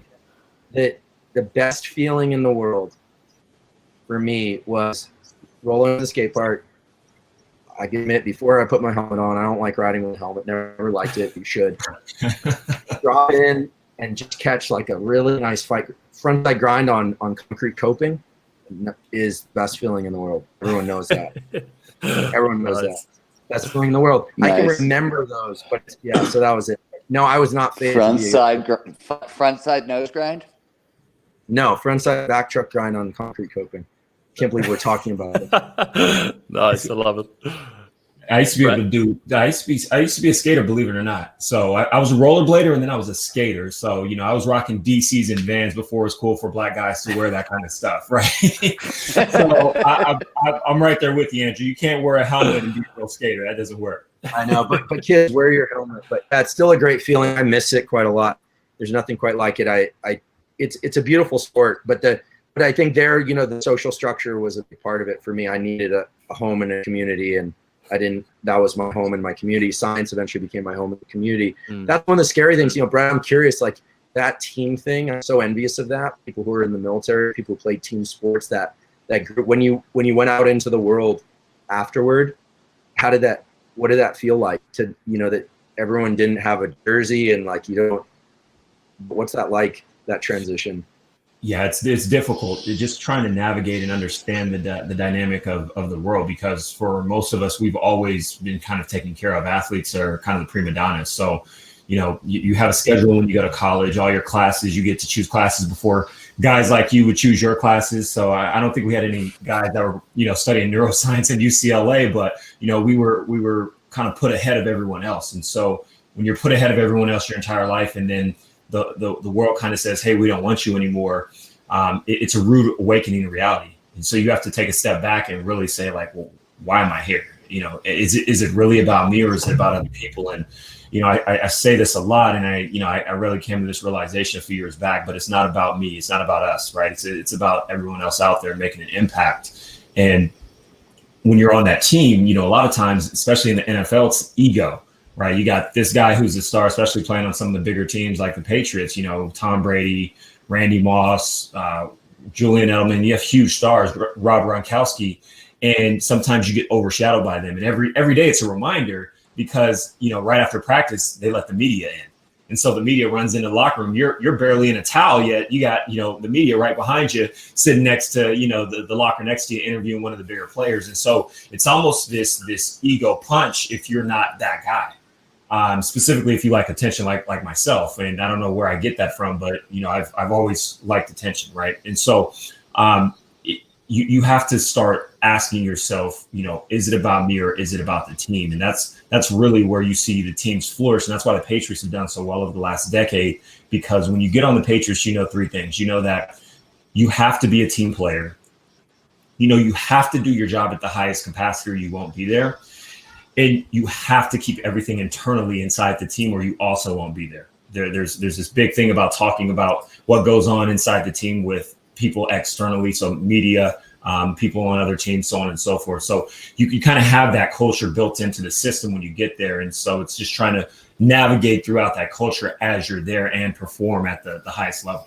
that the best feeling in the world for me was rolling on the skate park. I can admit, before I put my helmet on, I don't like riding with a helmet. Never liked it. You should. Drop in and just catch like a really nice frontside grind on concrete coping is the best feeling in the world. Everyone knows that. Everyone knows that. Best feeling in the world. Nice. I can remember those, but yeah, so that was it. No, I was not faded. Frontside nose grind? No, frontside back truck grind on concrete coping. Can't believe we're talking about it. Nice, I love it. I used to be able to do. I used to be a skater, believe it or not. So I was a rollerblader and then I was a skater. So I was rocking DCs and Vans before it was cool for black guys to wear that kind of stuff, right? So I'm right there with you, Andrew. You can't wear a helmet and be a real skater. That doesn't work. I know, but kids, wear your helmet. But that's still a great feeling. I miss it quite a lot. There's nothing quite like it. It's a beautiful sport, but I think there, the social structure was a big part of it for me. I needed a home and a community, and that was my home and my community. Science eventually became my home and community. That's one of the scary things, Brad, I'm curious, like that team thing. I'm so envious of that. People who are in the military, people who played team sports, that group, when you went out into the world afterward, what did that feel like to, that everyone didn't have a jersey and like, what's that like, that transition? Yeah, it's difficult. It's just trying to navigate and understand the dynamic of the world, because for most of us, we've always been kind of taken care of. Athletes are kind of the prima donnas. So, you have a schedule when you go to college, all your classes, you get to choose classes before guys like you would choose your classes. So I don't think we had any guys that were, studying neuroscience at UCLA, but, we were kind of put ahead of everyone else. And so when you're put ahead of everyone else your entire life, and then the world kind of says, hey, we don't want you anymore. It's a rude awakening to reality. And so you have to take a step back and really say, like, well, why am I here? Is it really about me, or is it about other people? And, I say this a lot, and I really came to this realization a few years back, but it's not about me. It's not about us, right? It's about everyone else out there making an impact. And when you're on that team, a lot of times, especially in the NFL, it's ego. Right, you got this guy who's a star, especially playing on some of the bigger teams like the Patriots. Tom Brady, Randy Moss, Julian Edelman. You have huge stars, Rob Gronkowski, and sometimes you get overshadowed by them. And every day it's a reminder, because right after practice they let the media in, and so the media runs into the locker room. You're barely in a towel yet. You got the media right behind you, sitting next to the locker next to you, interviewing one of the bigger players. And so it's almost this ego punch if you're not that guy. Specifically if you like attention, like myself, and I don't know where I get that from, but I've always liked attention, right? And so you have to start asking yourself, is it about me or is it about the team? And that's really where you see the teams flourish, and that's why the Patriots have done so well over the last decade. Because when you get on the Patriots, three things. That you have to be a team player. You have to do your job at the highest capacity, or you won't be there. And you have to keep everything internally inside the team, or you also won't be there. There's this big thing about talking about what goes on inside the team with people externally, so media, people on other teams, so on and so forth. So you kind of have that culture built into the system when you get there. And so it's just trying to navigate throughout that culture as you're there and perform at the highest level.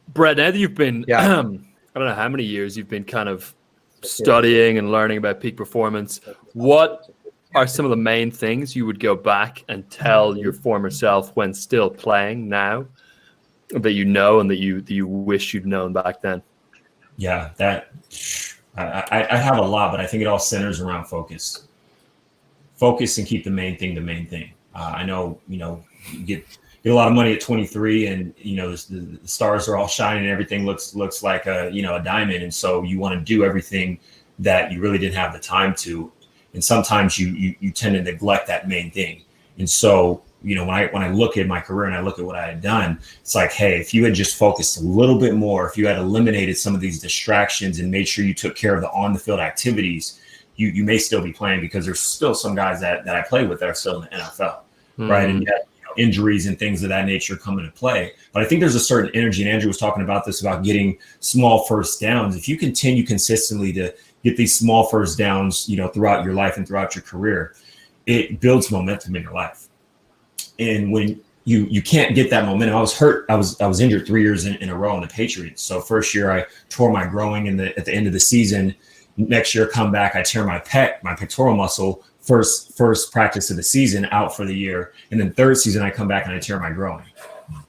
Bret, now that you've been, I don't know how many years you've been kind of studying and learning about peak performance, what are some of the main things you would go back and tell your former self when still playing now that and that you wish you'd known back then? Yeah, I have a lot, but I think it all centers around focus and keep the main thing. I know, you get a lot of money at 23, and the stars are all shining and everything looks like a diamond, and so you want to do everything that you really didn't have the time to, and sometimes you tend to neglect that main thing. And so when I look at my career and I look at what I had done, it's like, hey, if you had just focused a little bit more, if you had eliminated some of these distractions and made sure you took care of the on the field activities, you may still be playing, because there's still some guys that I play with that are still in the NFL, right? And yet, injuries and things of that nature come into play. But I think there's a certain energy, and Andrew was talking about this, about getting small first downs. If you continue consistently to get these small first downs, throughout your life and throughout your career, it builds momentum in your life. And when you can't get that momentum, I was hurt. I was injured 3 years in a row in the Patriots. So first year I tore my groin at the end of the season. Next year, come back, I tear my pectoral muscle. First practice of the season, out for the year. And then third season, I come back and I tear my groin,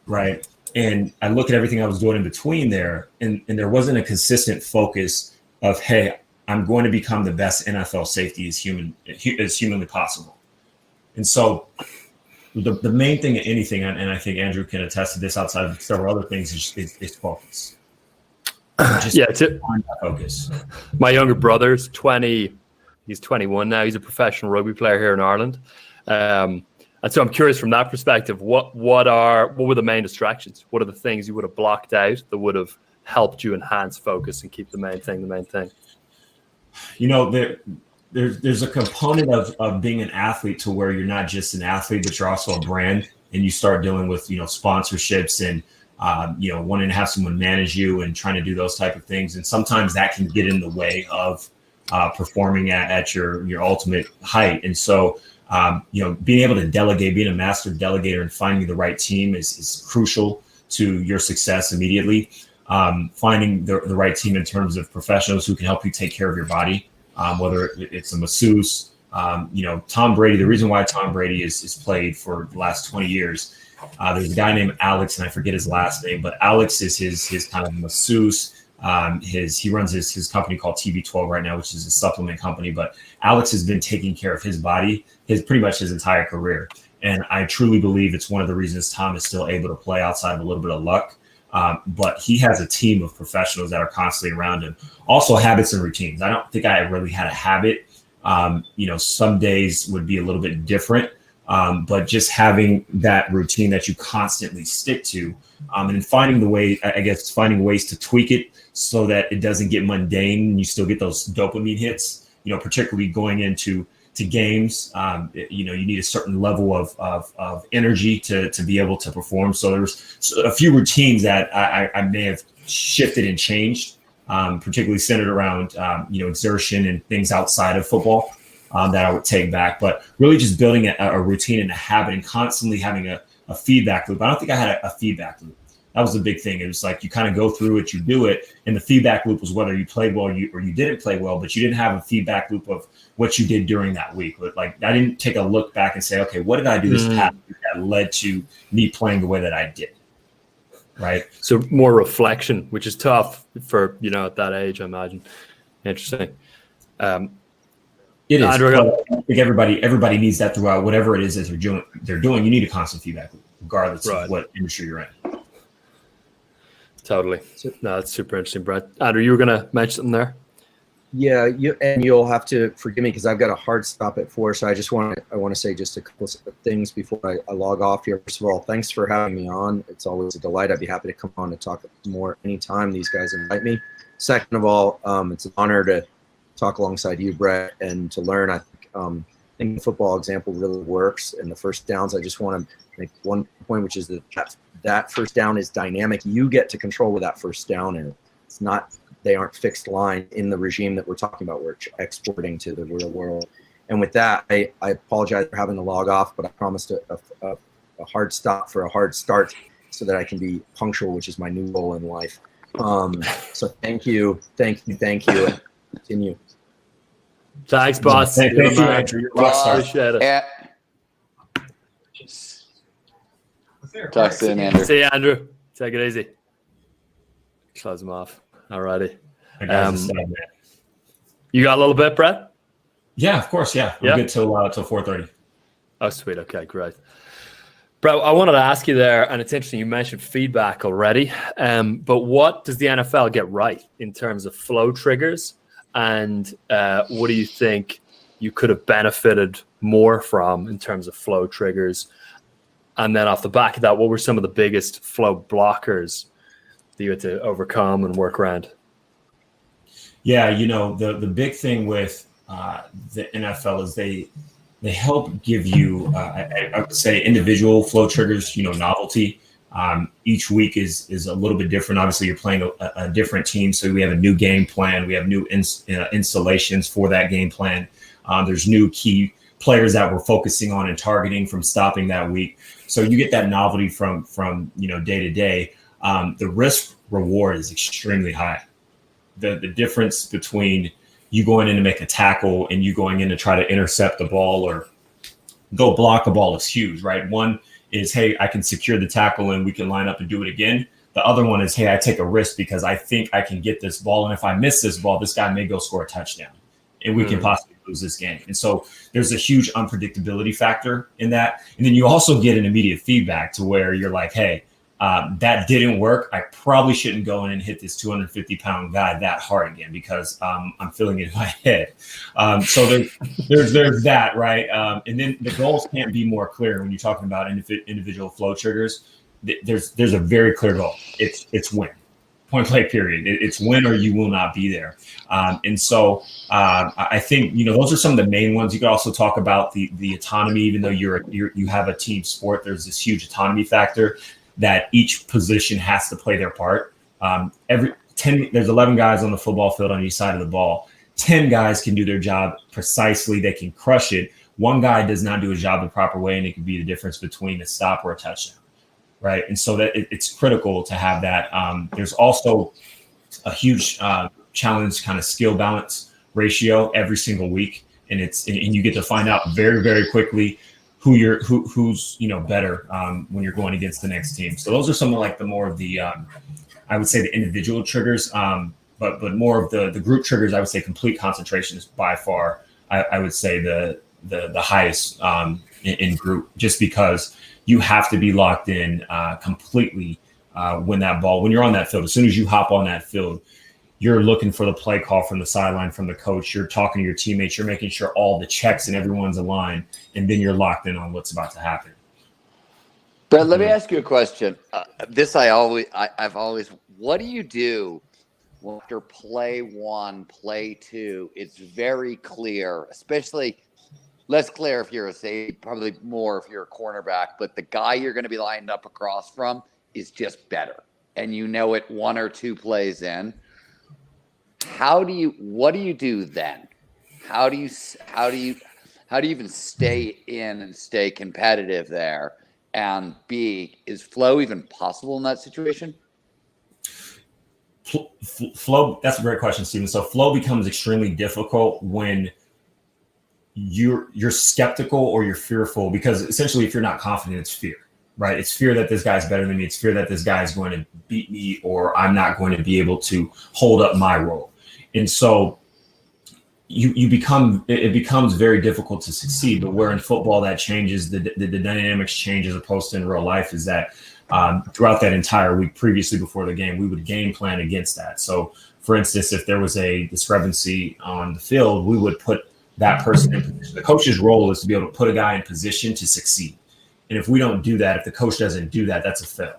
right? And I look at everything I was doing in between there, and there wasn't a consistent focus of, hey, I'm going to become the best NFL safety as humanly possible. And so the main thing in anything, and I think Andrew can attest to this outside of several other things, is focus. Focus. My younger brother's 20. He's 21 now. He's a professional rugby player here in Ireland. And so I'm curious from that perspective, what were the main distractions? What are the things you would have blocked out that would have helped you enhance focus and keep the main thing? There's a component of being an athlete to where you're not just an athlete, but you're also a brand, and you start dealing with, sponsorships and, wanting to have someone manage you and trying to do those type of things. And sometimes that can get in the way of performing at your ultimate height. And so, being able to delegate, being a master delegator and finding the right team is crucial to your success immediately. Finding the right team in terms of professionals who can help you take care of your body, whether it's a masseuse. Tom Brady, the reason why Tom Brady is played for the last 20 years, there's a guy named Alex, and I forget his last name, but Alex is his kind of masseuse. He runs his company called TB12 right now, which is a supplement company. But Alex has been taking care of his body pretty much his entire career. And I truly believe it's one of the reasons Tom is still able to play outside of a little bit of luck. But he has a team of professionals that are constantly around him. Also habits and routines. I don't think I really had a habit. Some days would be a little bit different. But just having that routine that you constantly stick to, and finding ways to tweak it so that it doesn't get mundane and you still get those dopamine hits, particularly going into games. You need a certain level of energy to be able to perform. So there's a few routines that I may have shifted and changed, particularly centered around, exertion and things outside of football. That I would take back, but really just building a routine and a habit and constantly having a feedback loop. I don't think I had a feedback loop. That was the big thing. It was like you kind of go through it, you do it, and the feedback loop was whether you played well or you didn't play well, but you didn't have a feedback loop of what you did during that week. But like I didn't take a look back and say, okay, what did I do this past week that led to me playing the way that I did? Right. So more reflection, which is tough for at that age, I imagine. Interesting. It is. I think everybody needs that throughout whatever it is that they're doing. You need a constant feedback, regardless of what industry you're in. Totally. No, that's super interesting, Brett. Andrew, you were going to mention something there? Yeah, you'll have to forgive me because I've got a hard stop at 4. So I want to say just a couple of things before I log off here. First of all, thanks for having me on. It's always a delight. I'd be happy to come on and talk more anytime these guys invite me. Second of all, it's an honor to talk alongside you, Brett, and to learn. I think the football example really works. And the first downs, I just want to make one point, which is that first down is dynamic. You get to control where that first down is. It's not, they aren't fixed line in the regime that we're talking about. We're exporting to the real world. And with that, I apologize for having to log off, but I promised a hard stop for a hard start so that I can be punctual, which is my new goal in life. So thank you. Continue. Thanks, boss. Thank you, Andrew. You're a rock star. Appreciate it. Talk soon, Andrew. See you, Andrew. Take it easy. Close them off. Alrighty. You got a little bit, Brett? Yeah, of course. Yeah, we're good till 4:30. Oh, sweet. Okay, great. Brett, I wanted to ask you there, and it's interesting you mentioned feedback already. But what does the NFL get right in terms of flow triggers? And what do you think you could have benefited more from in terms of flow triggers? And then off the back of that, what were some of the biggest flow blockers that you had to overcome and work around? Yeah, the big thing with the NFL is they help give you, I would say, individual flow triggers, novelty. Each week is a little bit different. Obviously, you're playing a different team, so we have a new game plan. We have new installations for that game plan. There's new key players that we're focusing on and targeting from stopping that week. So you get that novelty from day to day. The risk reward is extremely high. The difference between you going in to make a tackle and you going in to try to intercept the ball or go block a ball is huge, right? One is, hey, I can secure the tackle and we can line up and do it again. The other one is, hey, I take a risk because I think I can get this ball. And if I miss this ball, this guy may go score a touchdown and we can possibly lose this game. And so there's a huge unpredictability factor in that. And then you also get an immediate feedback to where you're like, hey, that didn't work. I probably shouldn't go in and hit this 250-pound guy that hard again because I'm feeling it in my head. So there's that, right? And then the goals can't be more clear when you're talking about individual flow triggers. There's a very clear goal. It's win. Point play period. It's win or you will not be there. And so I think those are some of the main ones. You could also talk about the autonomy. Even though you have a team sport, there's this huge autonomy factor that each position has to play their part. There's 11 guys on the football field on each side of the ball. 10 guys can do their job precisely. They can crush it. One guy does not do his job the proper way, and it can be the difference between a stop or a touchdown, right? And so that it's critical to have that. There's also a huge challenge, kind of skill balance ratio every single week, and you get to find out very, very quickly who's better when you're going against the next team. So those are some of like the more of the I would say the individual triggers, but more of the group triggers. I would say complete concentration is by far I would say the highest in group, just because you have to be locked in completely when you're on that field. As soon as you hop on that field, you're looking for the play call from the sideline, from the coach. You're talking to your teammates. You're making sure all the checks and everyone's aligned, and then you're locked in on what's about to happen. Brett, let me ask you a question. What do you do after play one, play two? It's very clear, especially less clear if you're a safety, probably more if you're a cornerback, but the guy you're going to be lined up across from is just better. And it one or two plays in. What do you do then? How do you even stay in and stay competitive there? And is flow even possible in that situation? Flow, that's a great question, Stephen. So flow becomes extremely difficult when you're skeptical or you're fearful, because essentially if you're not confident, it's fear, right? It's fear that this guy's better than me. It's fear that this guy's going to beat me, or I'm not going to be able to hold up my role. And so it becomes very difficult to succeed. But where in football that changes, the dynamics change as opposed to in real life, is that throughout that entire week previously before the game, we would game plan against that. So for instance, if there was a discrepancy on the field, we would put that person in position. The coach's role is to be able to put a guy in position to succeed. And if we don't do that, if the coach doesn't do that, that's a fail.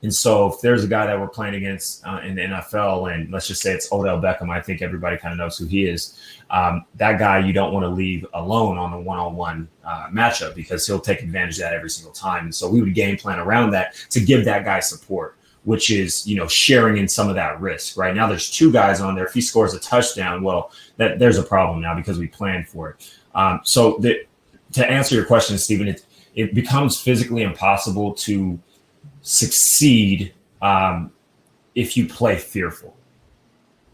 And so if there's a guy that we're playing against in the NFL, and let's just say it's Odell Beckham, I think everybody kind of knows who he is. That guy you don't want to leave alone on a one-on-one matchup, because he'll take advantage of that every single time. And so we would game plan around that to give that guy support, which is, sharing in some of that risk. Right now there's two guys on there. If he scores a touchdown, well, there's a problem now because we planned for it. To answer your question, Stephen, it becomes physically impossible to succeed if you play fearful.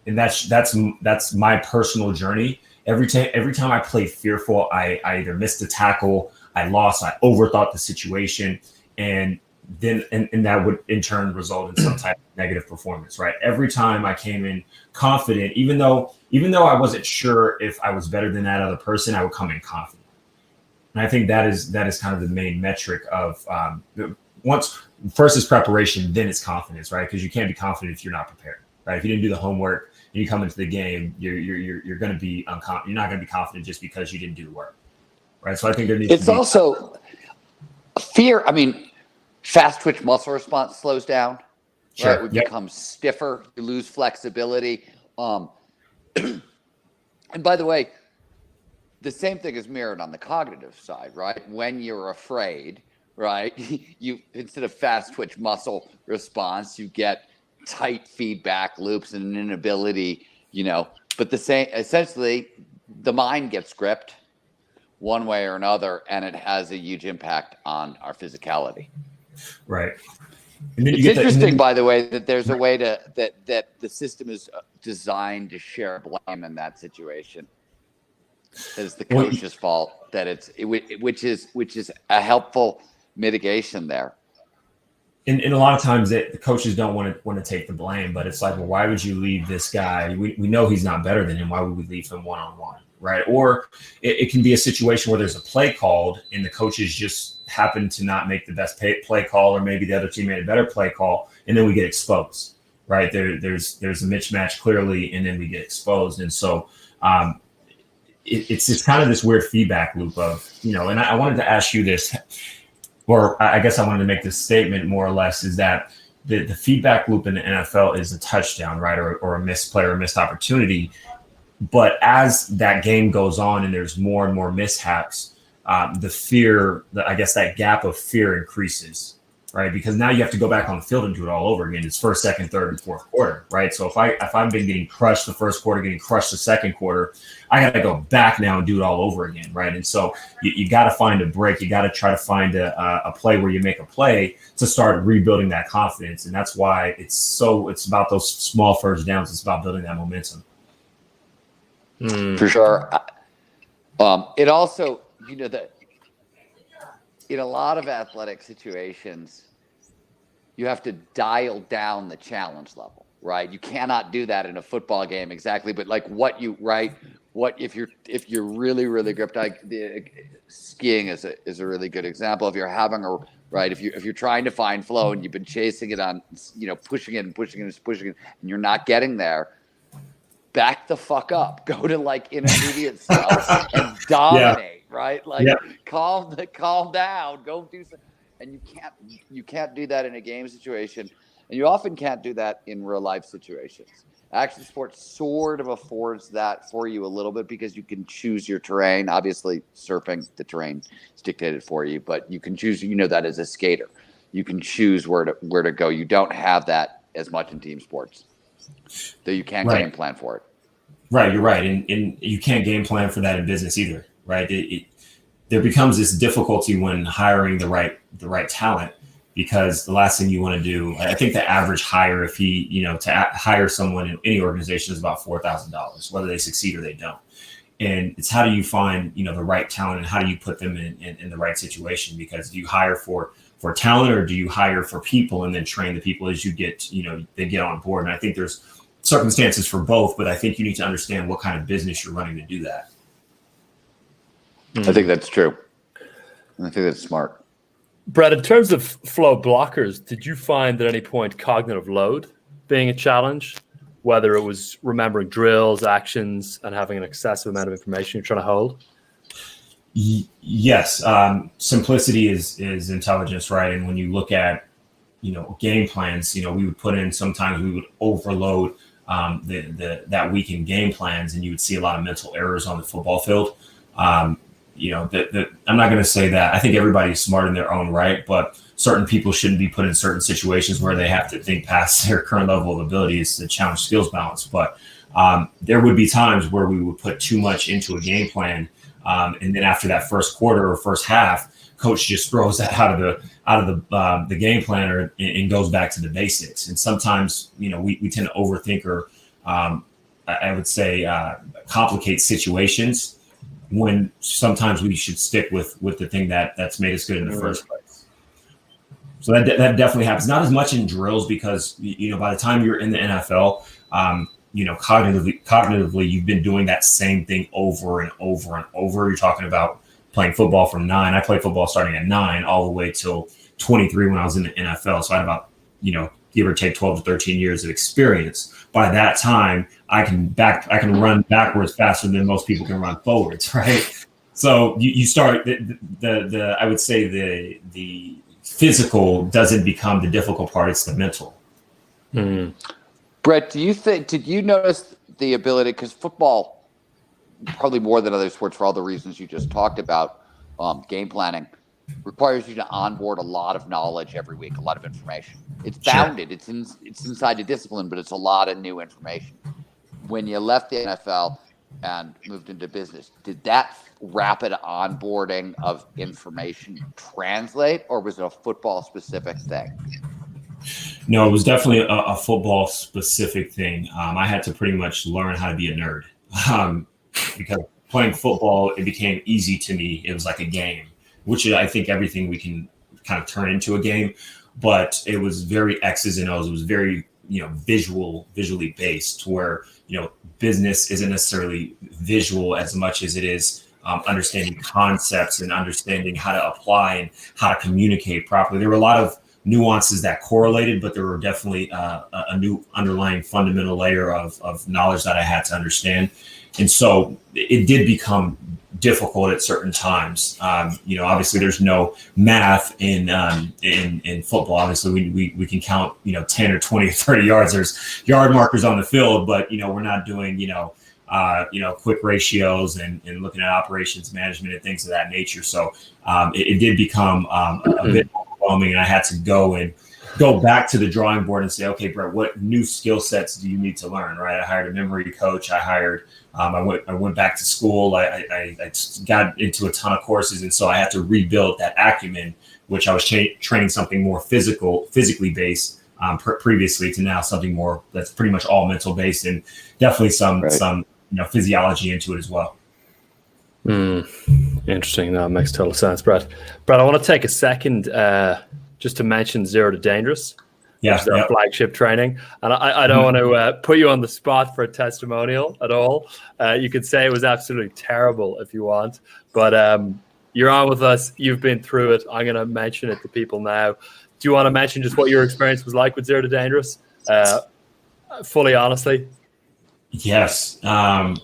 And that's my personal journey. Every time I play fearful, I either missed a tackle, I lost, I overthought the situation, and that would in turn result in some type of negative performance, right? Every time I came in confident, even though I wasn't sure if I was better than that other person, I would come in confident. And I think that is kind of the main metric of first is preparation, then it's confidence, right? Because you can't be confident if you're not prepared, right? If you didn't do the homework and you come into the game, you're going to be you're not going to be confident just because you didn't do the work, right? So I think there needs to be Fear, I mean, fast twitch muscle response slows down. Sure. Right? We become stiffer. You lose flexibility. And by the way, the same thing is mirrored on the cognitive side, right? When you're afraid, right, you instead of fast twitch muscle response, you get tight feedback loops and an inability, but essentially the mind gets gripped one way or another, and it has a huge impact on our physicality. Right. And then it's interesting, by the way, that there's a way that the system is designed to share blame in that situation. It's the coach's fault that which is a helpful mitigation there. And a lot of times the coaches don't want to take the blame, but it's like, well, why would you leave this guy? We know he's not better than him. Why would we leave him one-on-one, right? Or it can be a situation where there's a play called and the coaches just happen to not make the best play call, or maybe the other team made a better play call, and then we get exposed, right? There's a mismatch clearly, and then we get exposed. And so it's just kind of this weird feedback loop of, and I wanted to ask you this, or I guess I wanted to make this statement more or less, is that the feedback loop in the NFL is a touchdown, right? Or a missed play or a missed opportunity. But as that game goes on and there's more and more mishaps, the fear, I guess that gap of fear increases, right? Because now you have to go back on the field and do it all over again. It's first, second, third, and fourth quarter, right? So if I've been getting crushed the first quarter, getting crushed the second quarter, I got to go back now and do it all over again, right? And so you got to find a break. You got to try to find a play where you make a play to start rebuilding that confidence. And that's why it's about those small first downs. It's about building that momentum. For sure. It also, that in a lot of athletic situations, you have to dial down the challenge level, right? You cannot do that in a football game exactly, but like what if you're really, really gripped, like skiing is a really good example. If you're having if you're trying to find flow and you've been chasing it on, pushing it, and you're not getting there, back the fuck up, go to like intermediate stuff and dominate, right? Like calm down, go do something. And you can't do that in a game situation. And you often can't do that in real life situations. Action sports sort of affords that for you a little bit because you can choose your terrain. Obviously, surfing, the terrain is dictated for you, but you can choose, that as a skater. You can choose where to go. You don't have that as much in team sports. Though you can't game plan for it. Right, you're right. And you can't game plan for that in business either, right? There becomes this difficulty when hiring the right talent, because the last thing you want to do, I think the average hire, if to hire someone in any organization is about $4,000, whether they succeed or they don't. And it's how do you find, the right talent, and how do you put them in the right situation? Because do you hire for talent, or do you hire for people and then train the people as you get, they get on board? And I think there's circumstances for both, but I think you need to understand what kind of business you're running to do that. I think that's true. I think that's smart. Bret, in terms of flow blockers, did you find at any point cognitive load being a challenge, whether it was remembering drills, actions, and having an excessive amount of information you're trying to hold? Yes. Simplicity is intelligence, right? And when you look at, game plans, we would put in, sometimes we would overload that week in game plans, and you would see a lot of mental errors on the football field. I'm not going to say that I think everybody's smart in their own right, but certain people shouldn't be put in certain situations where they have to think past their current level of abilities to challenge skills balance. But there would be times where we would put too much into a game plan. And then after that first quarter or first half, coach just throws that out of the game plan and goes back to the basics. And sometimes, we tend to overthink or I would say complicate situations, when sometimes we should stick with the thing that's made us good in the first place. So that definitely happens. Not as much in drills, because by the time you're in the NFL, cognitively you've been doing that same thing over and over and over. You're talking about playing football from 9. I played football starting at 9 all the way till 23 when I was in the NFL. So I had about, give or take 12 to 13 years of experience. By that time, I can run backwards faster than most people can run forwards, right? So you start the I would say the physical doesn't become the difficult part. It's the mental. Mm. Bret, did you notice the ability, because football, probably more than other sports for all the reasons you just talked about, game planning, requires you to onboard a lot of knowledge every week, a lot of information. It's bounded, it's inside the discipline, but it's a lot of new information. When you left the NFL and moved into business, did that rapid onboarding of information translate, or was it a football specific thing? No, it was definitely a football specific thing. I had to pretty much learn how to be a nerd because playing football, it became easy to me. It was like a game, which I think everything we can kind of turn into a game, but it was very X's and O's. It was very, visually based, where, business isn't necessarily visual as much as it is understanding concepts and understanding how to apply and how to communicate properly. There were a lot of nuances that correlated, but there were definitely a new underlying fundamental layer of knowledge that I had to understand. And so it did become difficult at certain times. Obviously there's no math in football. Obviously we can count, 10 or 20 or 30 yards. There's yard markers on the field, but, we're not doing, quick ratios and looking at operations management and things of that nature. So it did become a bit overwhelming, and I had to go back to the drawing board and say, okay, Bret, what new skill sets do you need to learn? Right. I hired a memory coach. I went back to school. I got into a ton of courses. And so I had to rebuild that acumen, which I was training something more physically based previously, to now something more that's pretty much all mental based, and definitely some physiology into it as well. Interesting. That makes total sense, Bret. I want to take a second just to mention Zero to Dangerous, which is our flagship training. And I don't want to put you on the spot for a testimonial at all. You could say it was absolutely terrible if you want, but you're on with us. You've been through it. I'm going to mention it to people now. Do you want to mention just what your experience was like with Zero to Dangerous? Fully honestly. Yes. I'm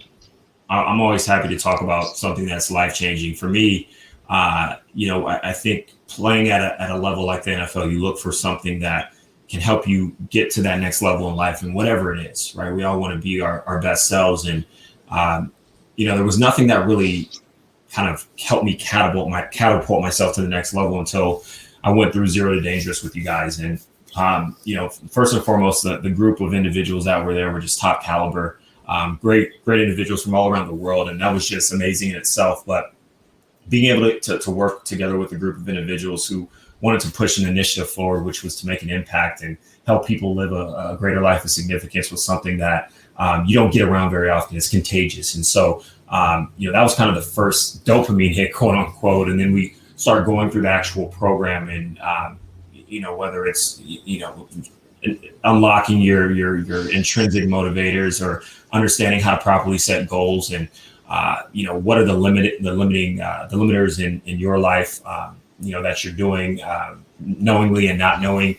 always happy to talk about something that's life-changing. For me, I think playing at a level like the NFL, you look for something that can help you get to that next level in life, and whatever it is, right? We all want to be our best selves. And, there was nothing that really kind of helped me catapult myself to the next level until I went through Zero to Dangerous with you guys. And, first and foremost, the group of individuals that were there were just top caliber, great individuals from all around the world. And that was just amazing in itself. But being able to work together with a group of individuals who wanted to push an initiative forward, which was to make an impact and help people live a greater life of significance, was something that you don't get around very often. It's contagious. And so, that was kind of the first dopamine hit, quote unquote. And then we started going through the actual program, and, whether it's, unlocking your intrinsic motivators, or understanding how to properly set goals, and what are the limiters in your life, that you're doing knowingly and not knowing.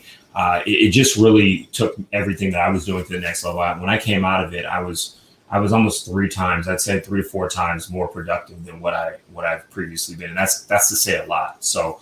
It just really took everything that I was doing to the next level. When I came out of it, I was almost 3 to 4 times more productive than what I've previously been. And that's to say a lot. So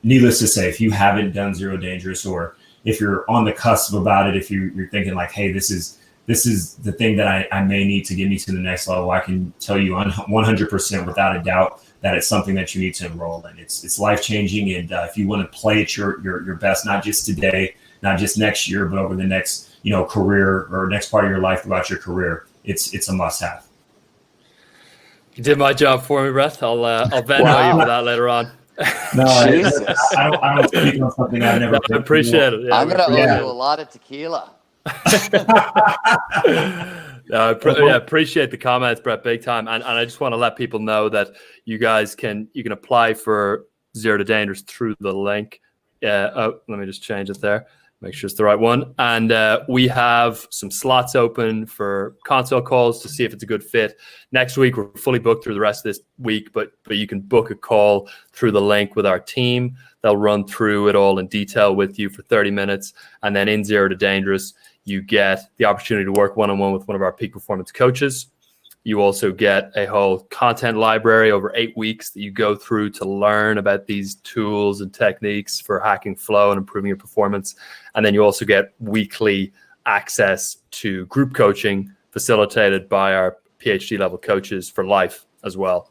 needless to say, if you haven't done Zero Dangerous, or if you're on the cusp about it, if you're thinking like, hey, this is the thing that I may need to get me to the next level, I can tell you 100% without a doubt that it's something that you need to enroll in. It's life-changing. And if you want to play at your best, not just today, not just next year, but over the next, career, or next part of your life throughout your career, it's a must-have. You did my job for me, Bret. I'll Venmo you for that later on. No, I don't speak on something I've never. I appreciate it. Yeah, I'm going to owe you a lot of tequila. I appreciate the comments, Bret, big time. And I just want to let people know that you guys can apply for Zero to Dangerous through the link. Let me just change it there. Make sure it's the right one. And we have some slots open for consult calls to see if it's a good fit. Next week, we're fully booked through the rest of this week, but you can book a call through the link with our team. They'll run through it all in detail with you for 30 minutes. And then in Zero to Dangerous, you get the opportunity to work one-on-one with one of our peak performance coaches. You also get a whole content library over 8 weeks that you go through to learn about these tools and techniques for hacking flow and improving your performance. And then you also get weekly access to group coaching facilitated by our PhD level coaches for life as well.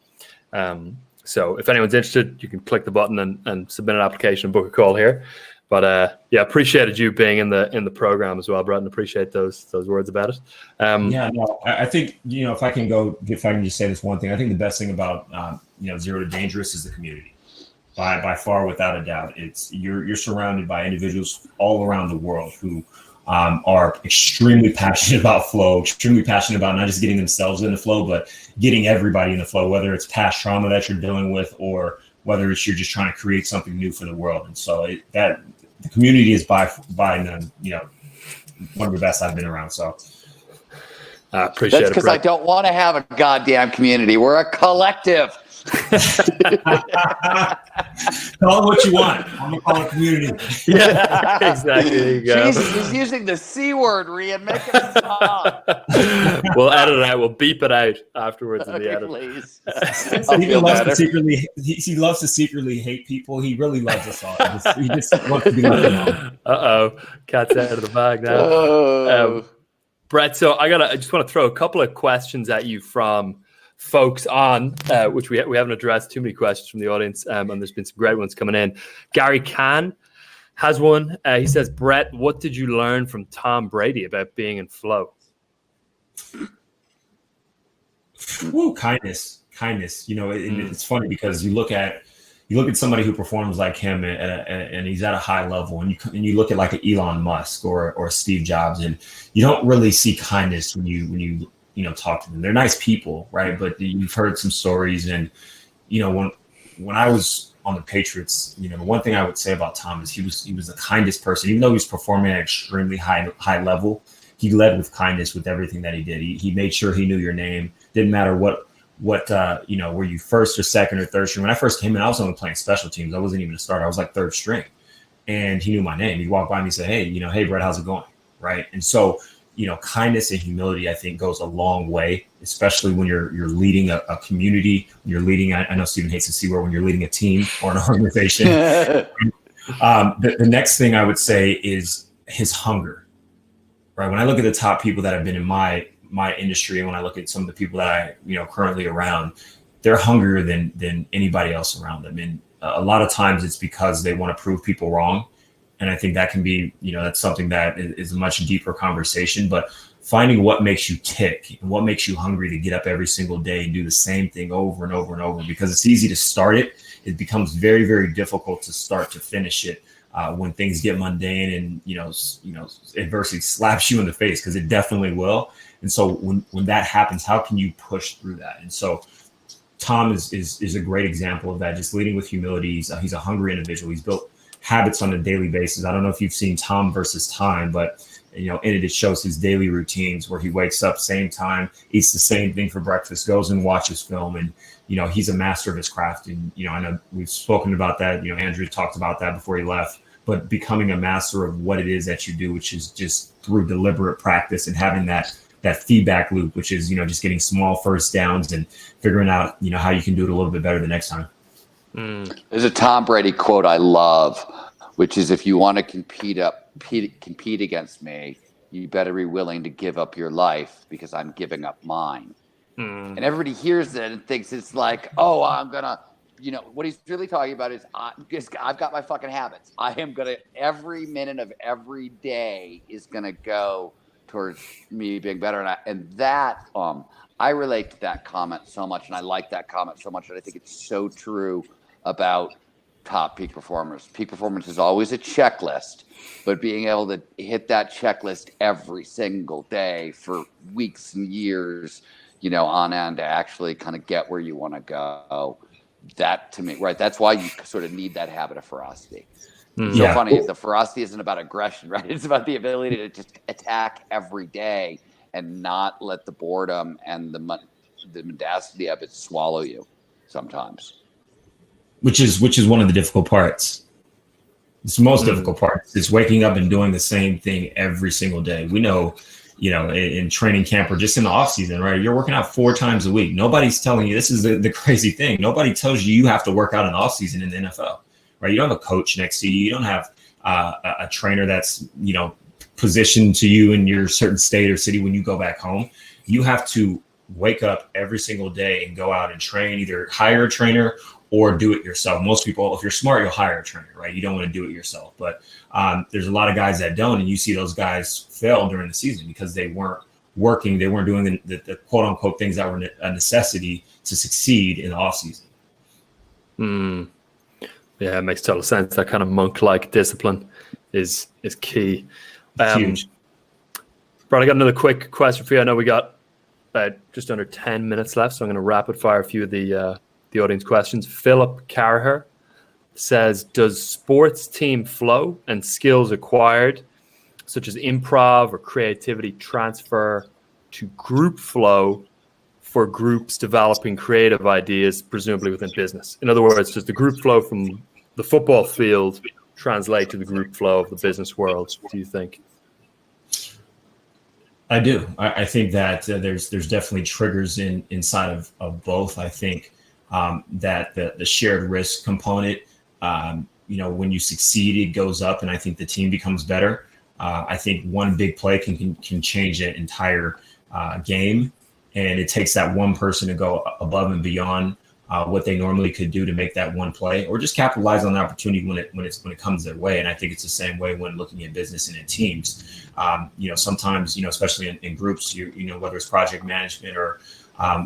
So if anyone's interested, you can click the button and submit an application and book a call here. But yeah, appreciated you being in the program as well, Brett, and appreciate those words about it. I think, if I can just say this one thing, I think the best thing about Zero to Dangerous is the community. By far, without a doubt, it's you're surrounded by individuals all around the world who are extremely passionate about flow, extremely passionate about not just getting themselves in the flow, but getting everybody in the flow, whether it's past trauma that you're dealing with or whether it's you're just trying to create something new for the world. And so the community is by none, one of the best I've been around. So I appreciate it. That's because I don't want to have a goddamn community. We're a collective. Call it what you want. I'm gonna call it community. Yeah, exactly. There you go. Jesus, he's using the C word, Rian. Make it stop. We'll edit it out. We'll beep it out afterwards in the edit. Please. He loves to secretly hate people. He really loves us all. He just wants to be left alone. Uh-oh. Cat's out of the bag now. Brett, so I just want to throw a couple of questions at you from folks on, which we haven't addressed too many questions from the audience, and there's been some great ones coming in. Gary Kahn has one. He says, Brett, what did you learn from Tom Brady about being in flow? Kindness. It's funny because you look at somebody who performs like him and he's at a high level, and you look at like an Elon Musk or Steve Jobs, and you don't really see kindness when you talk to them. They're nice people, right? But you've heard some stories, and when I was on the Patriots, the one thing I would say about Tom is he was the kindest person. Even though he was performing at extremely high level, he led with kindness with everything that he did. He made sure he knew your name. Didn't matter what were you first or second or third string. When I first came in, I was only playing special teams. I wasn't even a starter. I was like third string, and he knew my name. He walked by me and said, hey Brett, how's it going? Right. And so kindness and humility, I think, goes a long way, especially when you're leading a community. When you're leading, I know Stephen hates to see where when you're leading a team or an organization. The next thing I would say is his hunger, right? When I look at the top people that have been in my industry, and when I look at some of the people that I currently around, they're hungrier than anybody else around them. And a lot of times it's because they want to prove people wrong. And I think that can be, that's something that is a much deeper conversation, but finding what makes you tick and what makes you hungry to get up every single day and do the same thing over and over and over, because it's easy to start it. It becomes very, very difficult to start to finish it when things get mundane and, adversity slaps you in the face, because it definitely will. And so when that happens, how can you push through that? And so Tom is a great example of that, just leading with humility. He's a hungry individual. He's built habits on a daily basis. I don't know if you've seen Tom versus Time, but in it shows his daily routines where he wakes up same time, eats the same thing for breakfast, goes and watches film, and he's a master of his craft. And I know we've spoken about that. Andrew talked about that before he left. But becoming a master of what it is that you do, which is just through deliberate practice and having that feedback loop, which is just getting small first downs and figuring out how you can do it a little bit better the next time. There's a Tom Brady quote I love, which is, if you want to compete against me, you better be willing to give up your life, because I'm giving up mine. And everybody hears that and thinks it's like, oh, I'm going to, what he's really talking about is I've got my fucking habits. I am going to, every minute of every day is going to go towards me being better. And that, I relate to that comment so much, and I like that comment so much, and I think it's so true about top peak performers. Peak performance is always a checklist, but being able to hit that checklist every single day for weeks and years, on end, to actually kind of get where you want to go. That, to me, right, that's why you sort of need that habit of ferocity. So funny, the ferocity isn't about aggression, right? It's about the ability to just attack every day and not let the boredom and the mendacity of it swallow you sometimes. Which is one of the difficult parts. It's the most difficult part. It's waking up and doing the same thing every single day. We know, in training camp or just in the off season, right? You're working out 4 times a week. Nobody's telling you, this is the crazy thing. Nobody tells you have to work out in the off season in the NFL, right? You don't have a coach next to you. You don't have a trainer that's, positioned to you in your certain state or city when you go back home. You have to wake up every single day and go out and train, either hire a trainer or do it yourself. Most people, if you're smart, you'll hire a trainer, right? You don't want to do it yourself. But there's a lot of guys that don't, and you see those guys fail during the season because they weren't working. They weren't doing the quote unquote things that were a necessity to succeed in the off season. Yeah, it makes total sense. That kind of monk-like discipline is key. Huge. Brad, I got another quick question for you. I know we got about just under 10 minutes left, so I'm going to rapid fire a few of the audience questions. Philip Carher says, does sports team flow and skills acquired, such as improv or creativity, transfer to group flow for groups developing creative ideas, presumably within business? In other words, does the group flow from the football field translate to the group flow of the business world, do you think? I do. I think that there's definitely triggers inside of both. I think that the shared risk component, when you succeed, it goes up, and I think the team becomes better. I think one big play can change an entire game, and it takes that one person to go above and beyond what they normally could do to make that one play, or just capitalize on the opportunity when it comes their way. And I think it's the same way when looking at business and in teams. Sometimes, especially in groups, whether it's project management or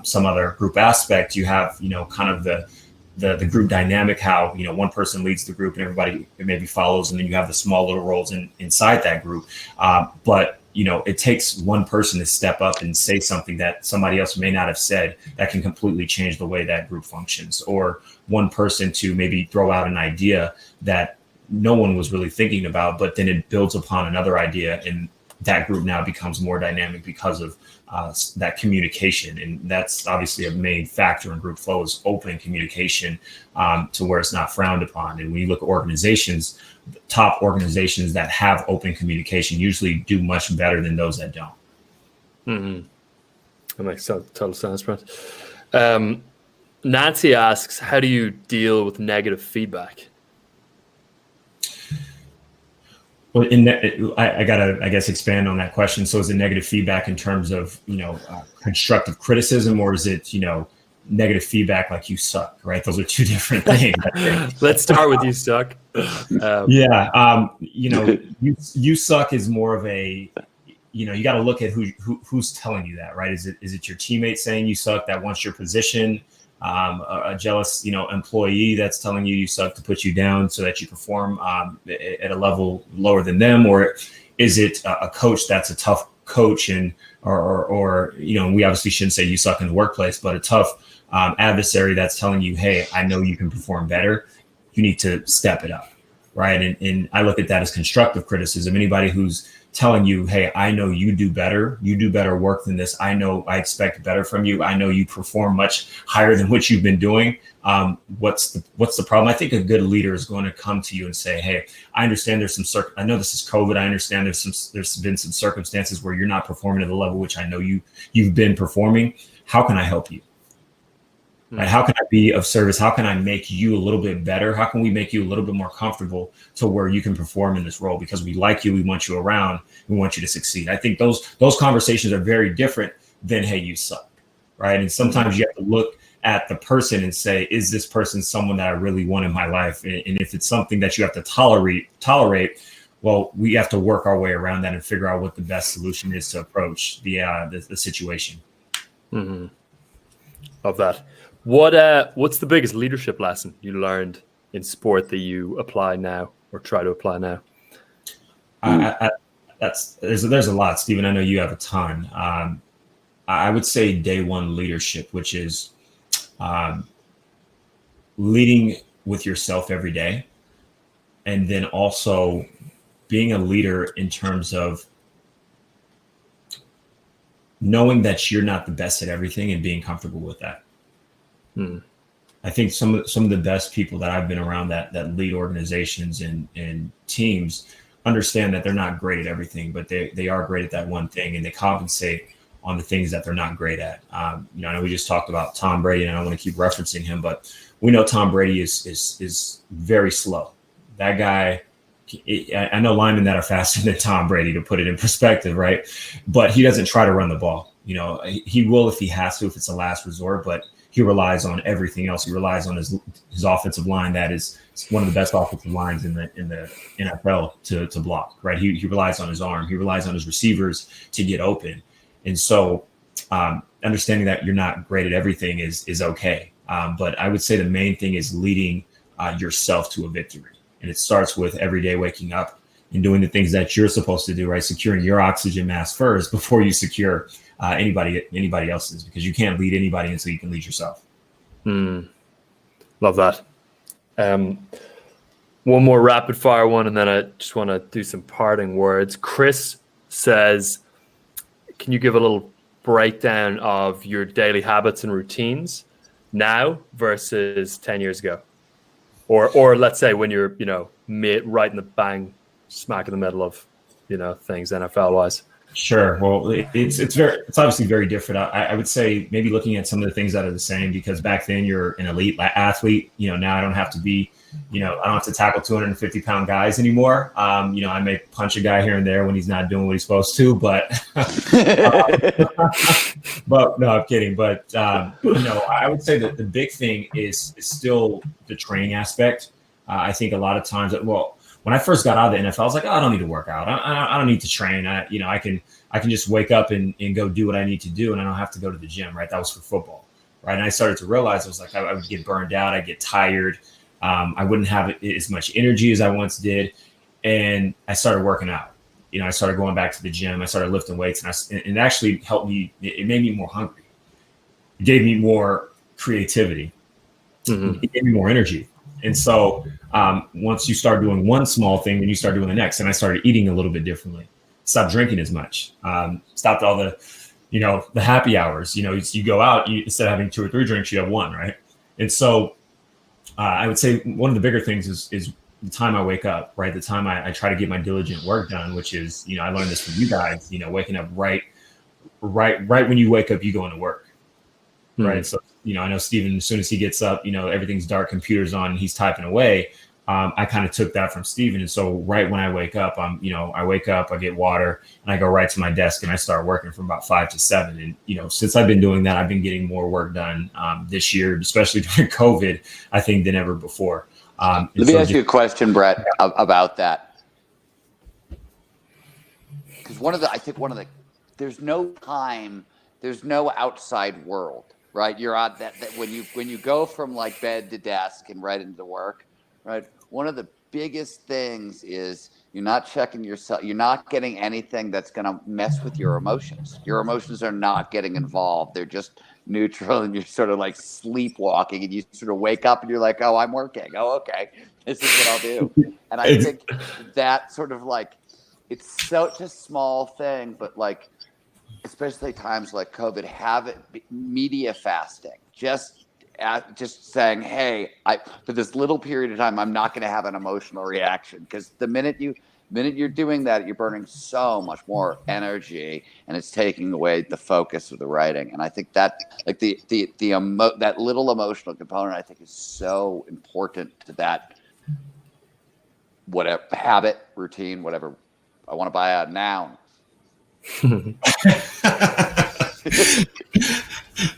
some other group aspect, you have, kind of the group dynamic, how, one person leads the group and everybody maybe follows, and then you have the small little roles inside that group. But it takes one person to step up and say something that somebody else may not have said that can completely change the way that group functions, or one person to maybe throw out an idea that no one was really thinking about, but then it builds upon another idea, and that group now becomes more dynamic because of that communication. And that's obviously a main factor in group flow, is open communication to where it's not frowned upon. And when you look at organizations, top organizations that have open communication usually do much better than those that don't. Mm-hmm. That makes total sense, Brent. Nancy asks, how do you deal with negative feedback? Well, I gotta, I guess, expand on that question. So is it negative feedback in terms of, constructive criticism, or is it, negative feedback like you suck, right? Those are two different things. Let's start with you suck. You suck is more of a, you got to look at who's telling you that, right? Is it your teammate saying you suck that wants your position? A jealous, employee that's telling you suck to put you down so that you perform at a level lower than them? Or is it a coach that's a tough coach or we obviously shouldn't say you suck in the workplace, but a tough adversary that's telling you, hey, I know you can perform better. You need to step it up, right? And I look at that as constructive criticism. Anybody who's telling you, hey, I know you do better work than this. I know I expect better from you. I know you perform much higher than what you've been doing. What's the problem? I think a good leader is going to come to you and say, hey, I understand there's I know this is COVID. I understand there's been some circumstances where you're not performing at the level which I know you've been performing. How can I help you? Right? How can I be of service? How can I make you a little bit better? How can we make you a little bit more comfortable to where you can perform in this role? Because we like you, we want you around, we want you to succeed. I think those conversations are very different than, hey, you suck, right? And sometimes you have to look at the person and say, is this person someone that I really want in my life? And if it's something that you have to tolerate, well, we have to work our way around that and figure out what the best solution is to approach the situation. Mm-hmm. Love that. What's the biggest leadership lesson you learned in sport that you apply now or try to apply now? There's a lot, Stephen. I know you have a ton. I would say day one leadership, which is leading with yourself every day, and then also being a leader in terms of knowing that you're not the best at everything and being comfortable with that. I think some of the best people that I've been around that lead organizations and teams understand that they're not great at everything, but they are great at that one thing, and they compensate on the things that they're not great at. I know we just talked about Tom Brady, and I don't want to keep referencing him, but we know Tom Brady is very slow. That guy, I know linemen that are faster than Tom Brady, to put it in perspective, right? But he doesn't try to run the ball. He will if he has to, if it's a last resort, but he relies on everything else. He relies on his offensive line. That is one of the best offensive lines in the NFL to block, right? He relies on his arm. He relies on his receivers to get open. And so understanding that you're not great at everything is okay. But I would say the main thing is leading yourself to a victory. And it starts with every day waking up and doing the things that you're supposed to do, right? Securing your oxygen mask first before you secure anybody else's, because you can't lead anybody until you can lead yourself. Love that. One more rapid fire one, and then I just want to do some parting words. Chris says, can you give a little breakdown of your daily habits and routines now versus 10 years ago? Or let's say when you're, right in the bang, smack in the middle of, things NFL wise. Sure. Well, it's obviously very different. I would say maybe looking at some of the things that are the same, because back then you're an elite athlete. Now I don't have to be, I don't have to tackle 250-pound guys anymore. I may punch a guy here and there when he's not doing what he's supposed to, but, but no, I'm kidding. But, I would say that the big thing is still the training aspect. I think a lot of times when I first got out of the NFL, I was like, I don't need to work out. I don't need to train. I can just wake up and go do what I need to do, and I don't have to go to the gym, right? That was for football, right? And I started to realize, I was like, I would get burned out. I'd get tired. I wouldn't have as much energy as I once did. And I started working out. I started going back to the gym. I started lifting weights, and it actually helped me. It made me more hungry. It gave me more creativity. It gave me more energy. And so once you start doing one small thing, then you start doing the next. And I started eating a little bit differently. Stopped drinking as much. Stopped all the, the happy hours. You go out, instead of having 2 or 3 drinks, you have 1, right? And so I would say one of the bigger things is the time I wake up, right? The time I try to get my diligent work done, which is, I learned this from you guys, waking up right when you wake up, you go into work, right? So, I know Steven, as soon as he gets up, everything's dark, computer's on, and he's typing away. I kind of took that from Steven. And so right when I wake up, I wake up, I get water, and I go right to my desk and I start working from about 5 to 7. And, since I've been doing that, I've been getting more work done this year, especially during COVID, I think, than ever before. Let me ask you a question, Bret, about that. Because there's no time, there's no outside world. Right, you're on that when you go from like bed to desk and right into work, right? One of the biggest things is you're not checking yourself. You're not getting anything that's going to mess with your emotions. Your emotions are not getting involved. They're just neutral, and you're sort of like sleepwalking, and you sort of wake up and you're like, oh, I'm working. Oh, okay, this is what I'll do. And I think that sort of like, it's such a small thing, but like, especially times like COVID, have it media fasting, just saying, hey, for this little period of time, I'm not going to have an emotional reaction, because the minute you're doing that, you're burning so much more energy, and it's taking away the focus of the writing. And I think that like that little emotional component, I think, is so important to that whatever habit, routine, whatever. I want to buy a noun.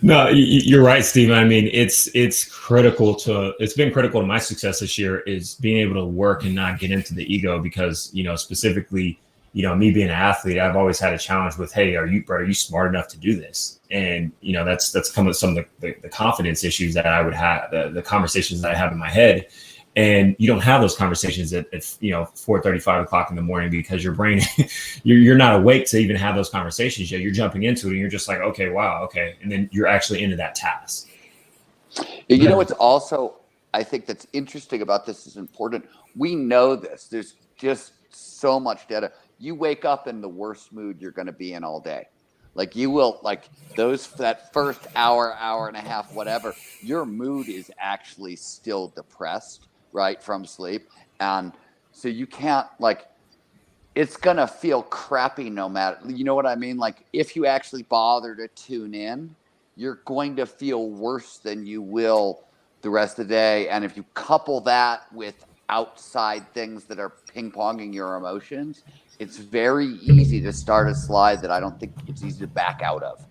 No, you're right, Steven. I mean, it's been critical to my success this year, is being able to work and not get into the ego, because, specifically, me being an athlete, I've always had a challenge with, hey, are you smart enough to do this? And, that's come with some of the confidence issues that I would have, the conversations that I have in my head. And you don't have those conversations at 4:30, 5 o'clock in the morning, because your brain, you're not awake to even have those conversations yet. You're jumping into it, and you're just like, okay, wow, okay. And then you're actually into that task. It's also, I think that's interesting about this is important. We know this. There's just so much data. You wake up in the worst mood you're going to be in all day. Like you will, like that first hour and a half, whatever, your mood is actually still depressed, right, from sleep. And so you can't, like, it's going to feel crappy no matter, you know what I mean? Like if you actually bother to tune in, you're going to feel worse than you will the rest of the day. And if you couple that with outside things that are ping-ponging your emotions, it's very easy to start a slide that I don't think it's easy to back out of.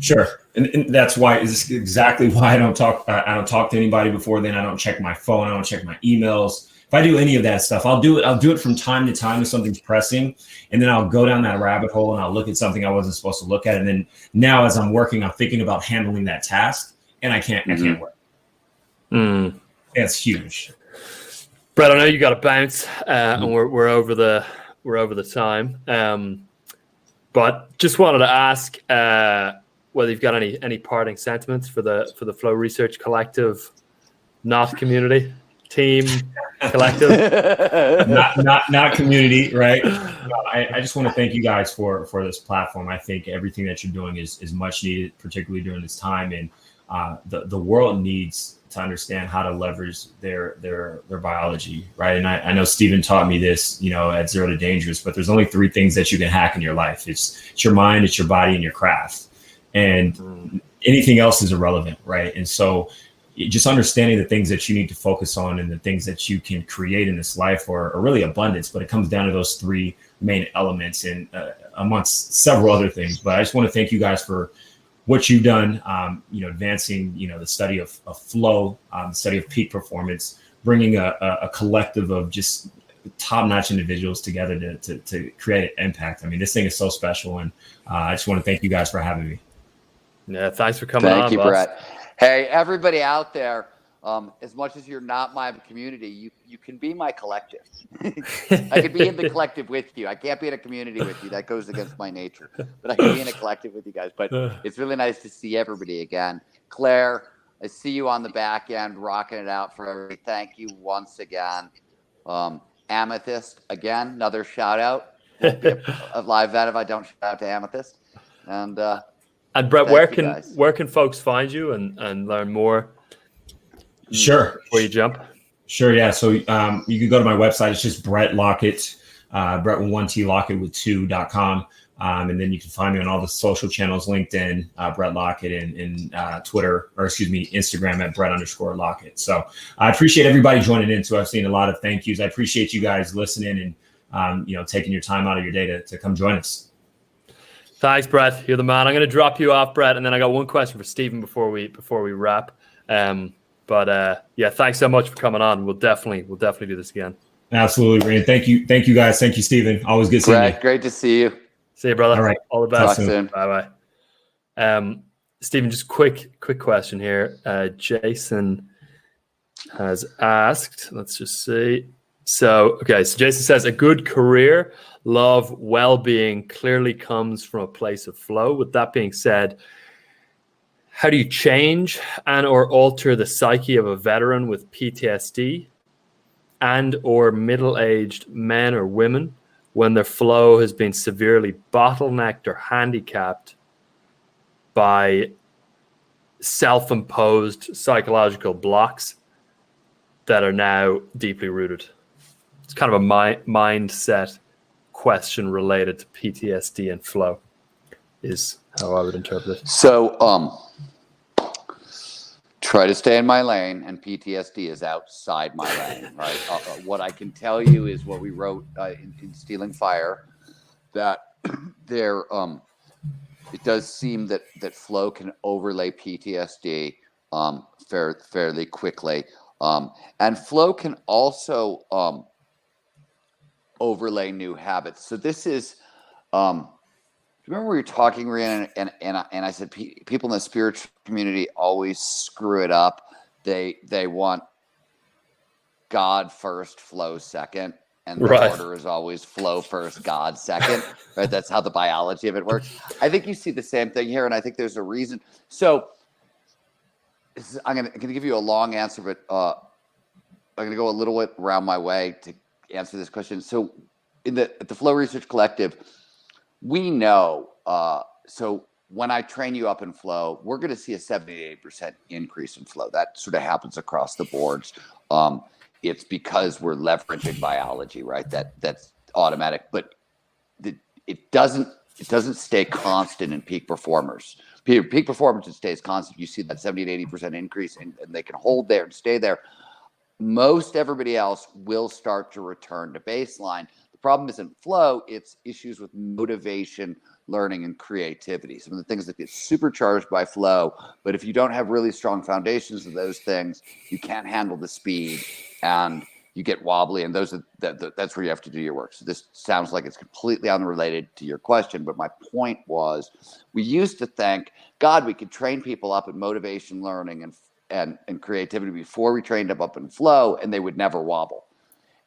Sure, and that's why is exactly why I don't talk. I don't talk to anybody before then. I don't check my phone. I don't check my emails. If I do any of that stuff, I'll do it. I'll do it from time to time if something's pressing, and then I'll go down that rabbit hole and I'll look at something I wasn't supposed to look at. And then now, as I'm working, I'm thinking about handling that task, and I can't work. That's huge. Bret, I know you got to bounce, and we're over the time. But just wanted to ask whether you've got any parting sentiments for the Flow Research Collective, not community, team, collective, not community, right? I just want to thank you guys for this platform. I think everything that you're doing is much needed, particularly during this time, and the world needs to understand how to leverage their biology, right? And I know Stephen taught me this, at Zero to Dangerous, but there's only 3 things that you can hack in your life. It's your mind, it's your body, and your craft. And anything else is irrelevant, right? And so just understanding the things that you need to focus on and the things that you can create in this life are really abundance, but it comes down to those 3 main elements and amongst several other things. But I just want to thank you guys for what you've done, advancing, the study of flow, the study of peak performance, bringing a collective of just top-notch individuals together to create an impact. I mean, this thing is so special, and I just want to thank you guys for having me. Yeah, thanks for coming on. Thank you, boss. Bret. Hey, everybody out there, as much as you're not my community, you can be my collective. I could be in the collective with you. I can't be in a community with you. That goes against my nature. But I can be in a collective with you guys. But it's really nice to see everybody again. Claire, I see you on the back end rocking it out for everybody. Thank you once again. Amethyst, again, another shout out. Won't be a live event if I don't shout out to Amethyst. And Bret, where can folks find you and learn more? Sure. Before you jump. Sure. Yeah. So you can go to my website. It's just Bret Lockett, Bret with 1T, Lockett with 2.com. And then you can find me on all the social channels, LinkedIn, Bret Lockett, and Instagram at Bret_Lockett. So I appreciate everybody joining in. So I've seen a lot of thank yous. I appreciate you guys listening and taking your time out of your day to come join us. Thanks, Bret. You're the man. I'm going to drop you off, Bret, and then I got one question for Stephen before we wrap. But thanks so much for coming on. We'll definitely do this again. Absolutely, Ryan. Thank you guys. Thank you, Stephen. Always good seeing you. Great to see you. See you, brother. All right. All the best. Talk soon. Bye. Stephen, just quick question here. Jason has asked. Let's just see. So Jason says a good career, love, well-being clearly comes from a place of flow. With that being said, how do you change and or alter the psyche of a veteran with PTSD and or middle-aged men or women when their flow has been severely bottlenecked or handicapped by self-imposed psychological blocks that are now deeply rooted? It's kind of a mindset question related to PTSD and flow is how I would interpret it. So try to stay in my lane, and PTSD is outside my lane, right? What I can tell you is what we wrote in Stealing Fire, that there it does seem that flow can overlay PTSD fairly quickly, and flow can also overlay new habits. So this is, remember we were talking, Ryan, and I said people in the spiritual community always screw it up. They want God first, flow second, and the order is always flow first, God second. Right? That's how the biology of it works. I think you see the same thing here, and I think there's a reason. So I'm gonna give you a long answer, but I'm gonna go a little bit around my way to answer this question. So at the Flow Research Collective, we know, so when I train you up in flow, we're going to see a 78% increase in flow. That sort of happens across the boards. It's because we're leveraging biology, right? That's automatic, but it doesn't stay constant in peak performers. Peak performance, it stays constant. You see that 70 to 80% increase, and they can hold there and stay there. Most everybody else will start to return to baseline. The problem isn't flow, it's issues with motivation, learning, and creativity. Some of the things that get supercharged by flow, but if you don't have really strong foundations of those things, you can't handle the speed and you get wobbly, and that's where you have to do your work. So this sounds like it's completely unrelated to your question, but my point was, we used to think, God, we could train people up in motivation, learning, and creativity before we trained them up in flow, and they would never wobble.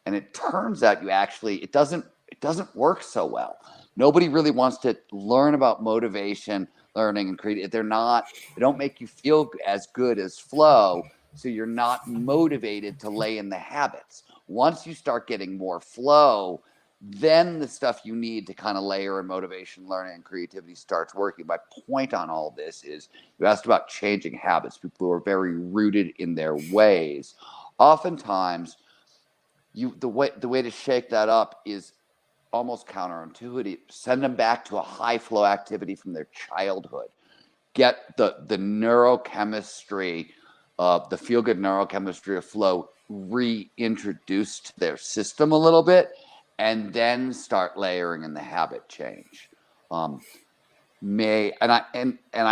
And it turns out it doesn't work so well. Nobody really wants to learn about motivation, learning, and creativity. They don't make you feel as good as flow. So you're not motivated to lay in the habits. Once you start getting more flow, then the stuff you need to kind of layer in motivation, learning, and creativity starts working. My point on all this is, you asked about changing habits. People who are very rooted in their ways. Oftentimes, the way to shake that up is almost counterintuitive. Send them back to a high flow activity from their childhood. Get the neurochemistry, the feel-good neurochemistry of flow reintroduced to their system a little bit, and then start layering in the habit change. I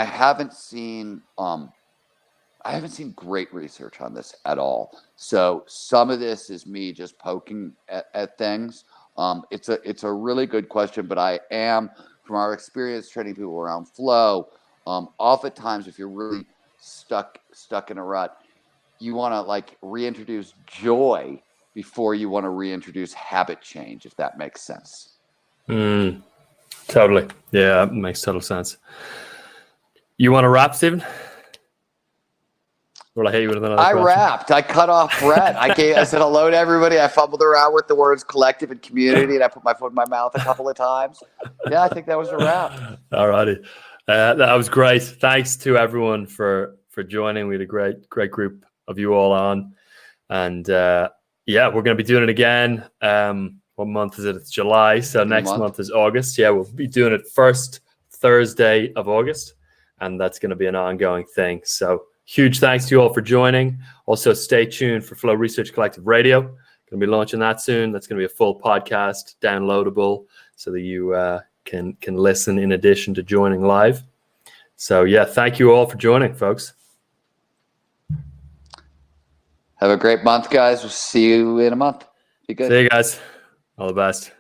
haven't seen great research on this at all. So some of this is me just poking at things. It's a really good question, but I am, from our experience training people around flow, oftentimes if you're really stuck in a rut, you want to reintroduce joy before you want to reintroduce habit change, if that makes sense. Totally. Yeah, it makes total sense. You want to wrap, Stephen? Or I hate you with another question? Wrapped. I cut off Bret. I said hello to everybody. I fumbled around with the words collective and community, and I put my foot in my mouth a couple of times. Yeah, I think that was a wrap. All righty. That was great. Thanks to everyone for joining. We had a great group of you all on. And we're going to be doing it again. What month is it? It's July. So next month is August. Yeah, we'll be doing it first Thursday of August. And that's going to be an ongoing thing. So huge thanks to you all for joining. Also, stay tuned for Flow Research Collective Radio. Going to be launching that soon. That's going to be a full podcast, downloadable, so that you can listen in addition to joining live. So, thank you all for joining, folks. Have a great month, guys. We'll see you in a month. Be good. See you guys. All the best.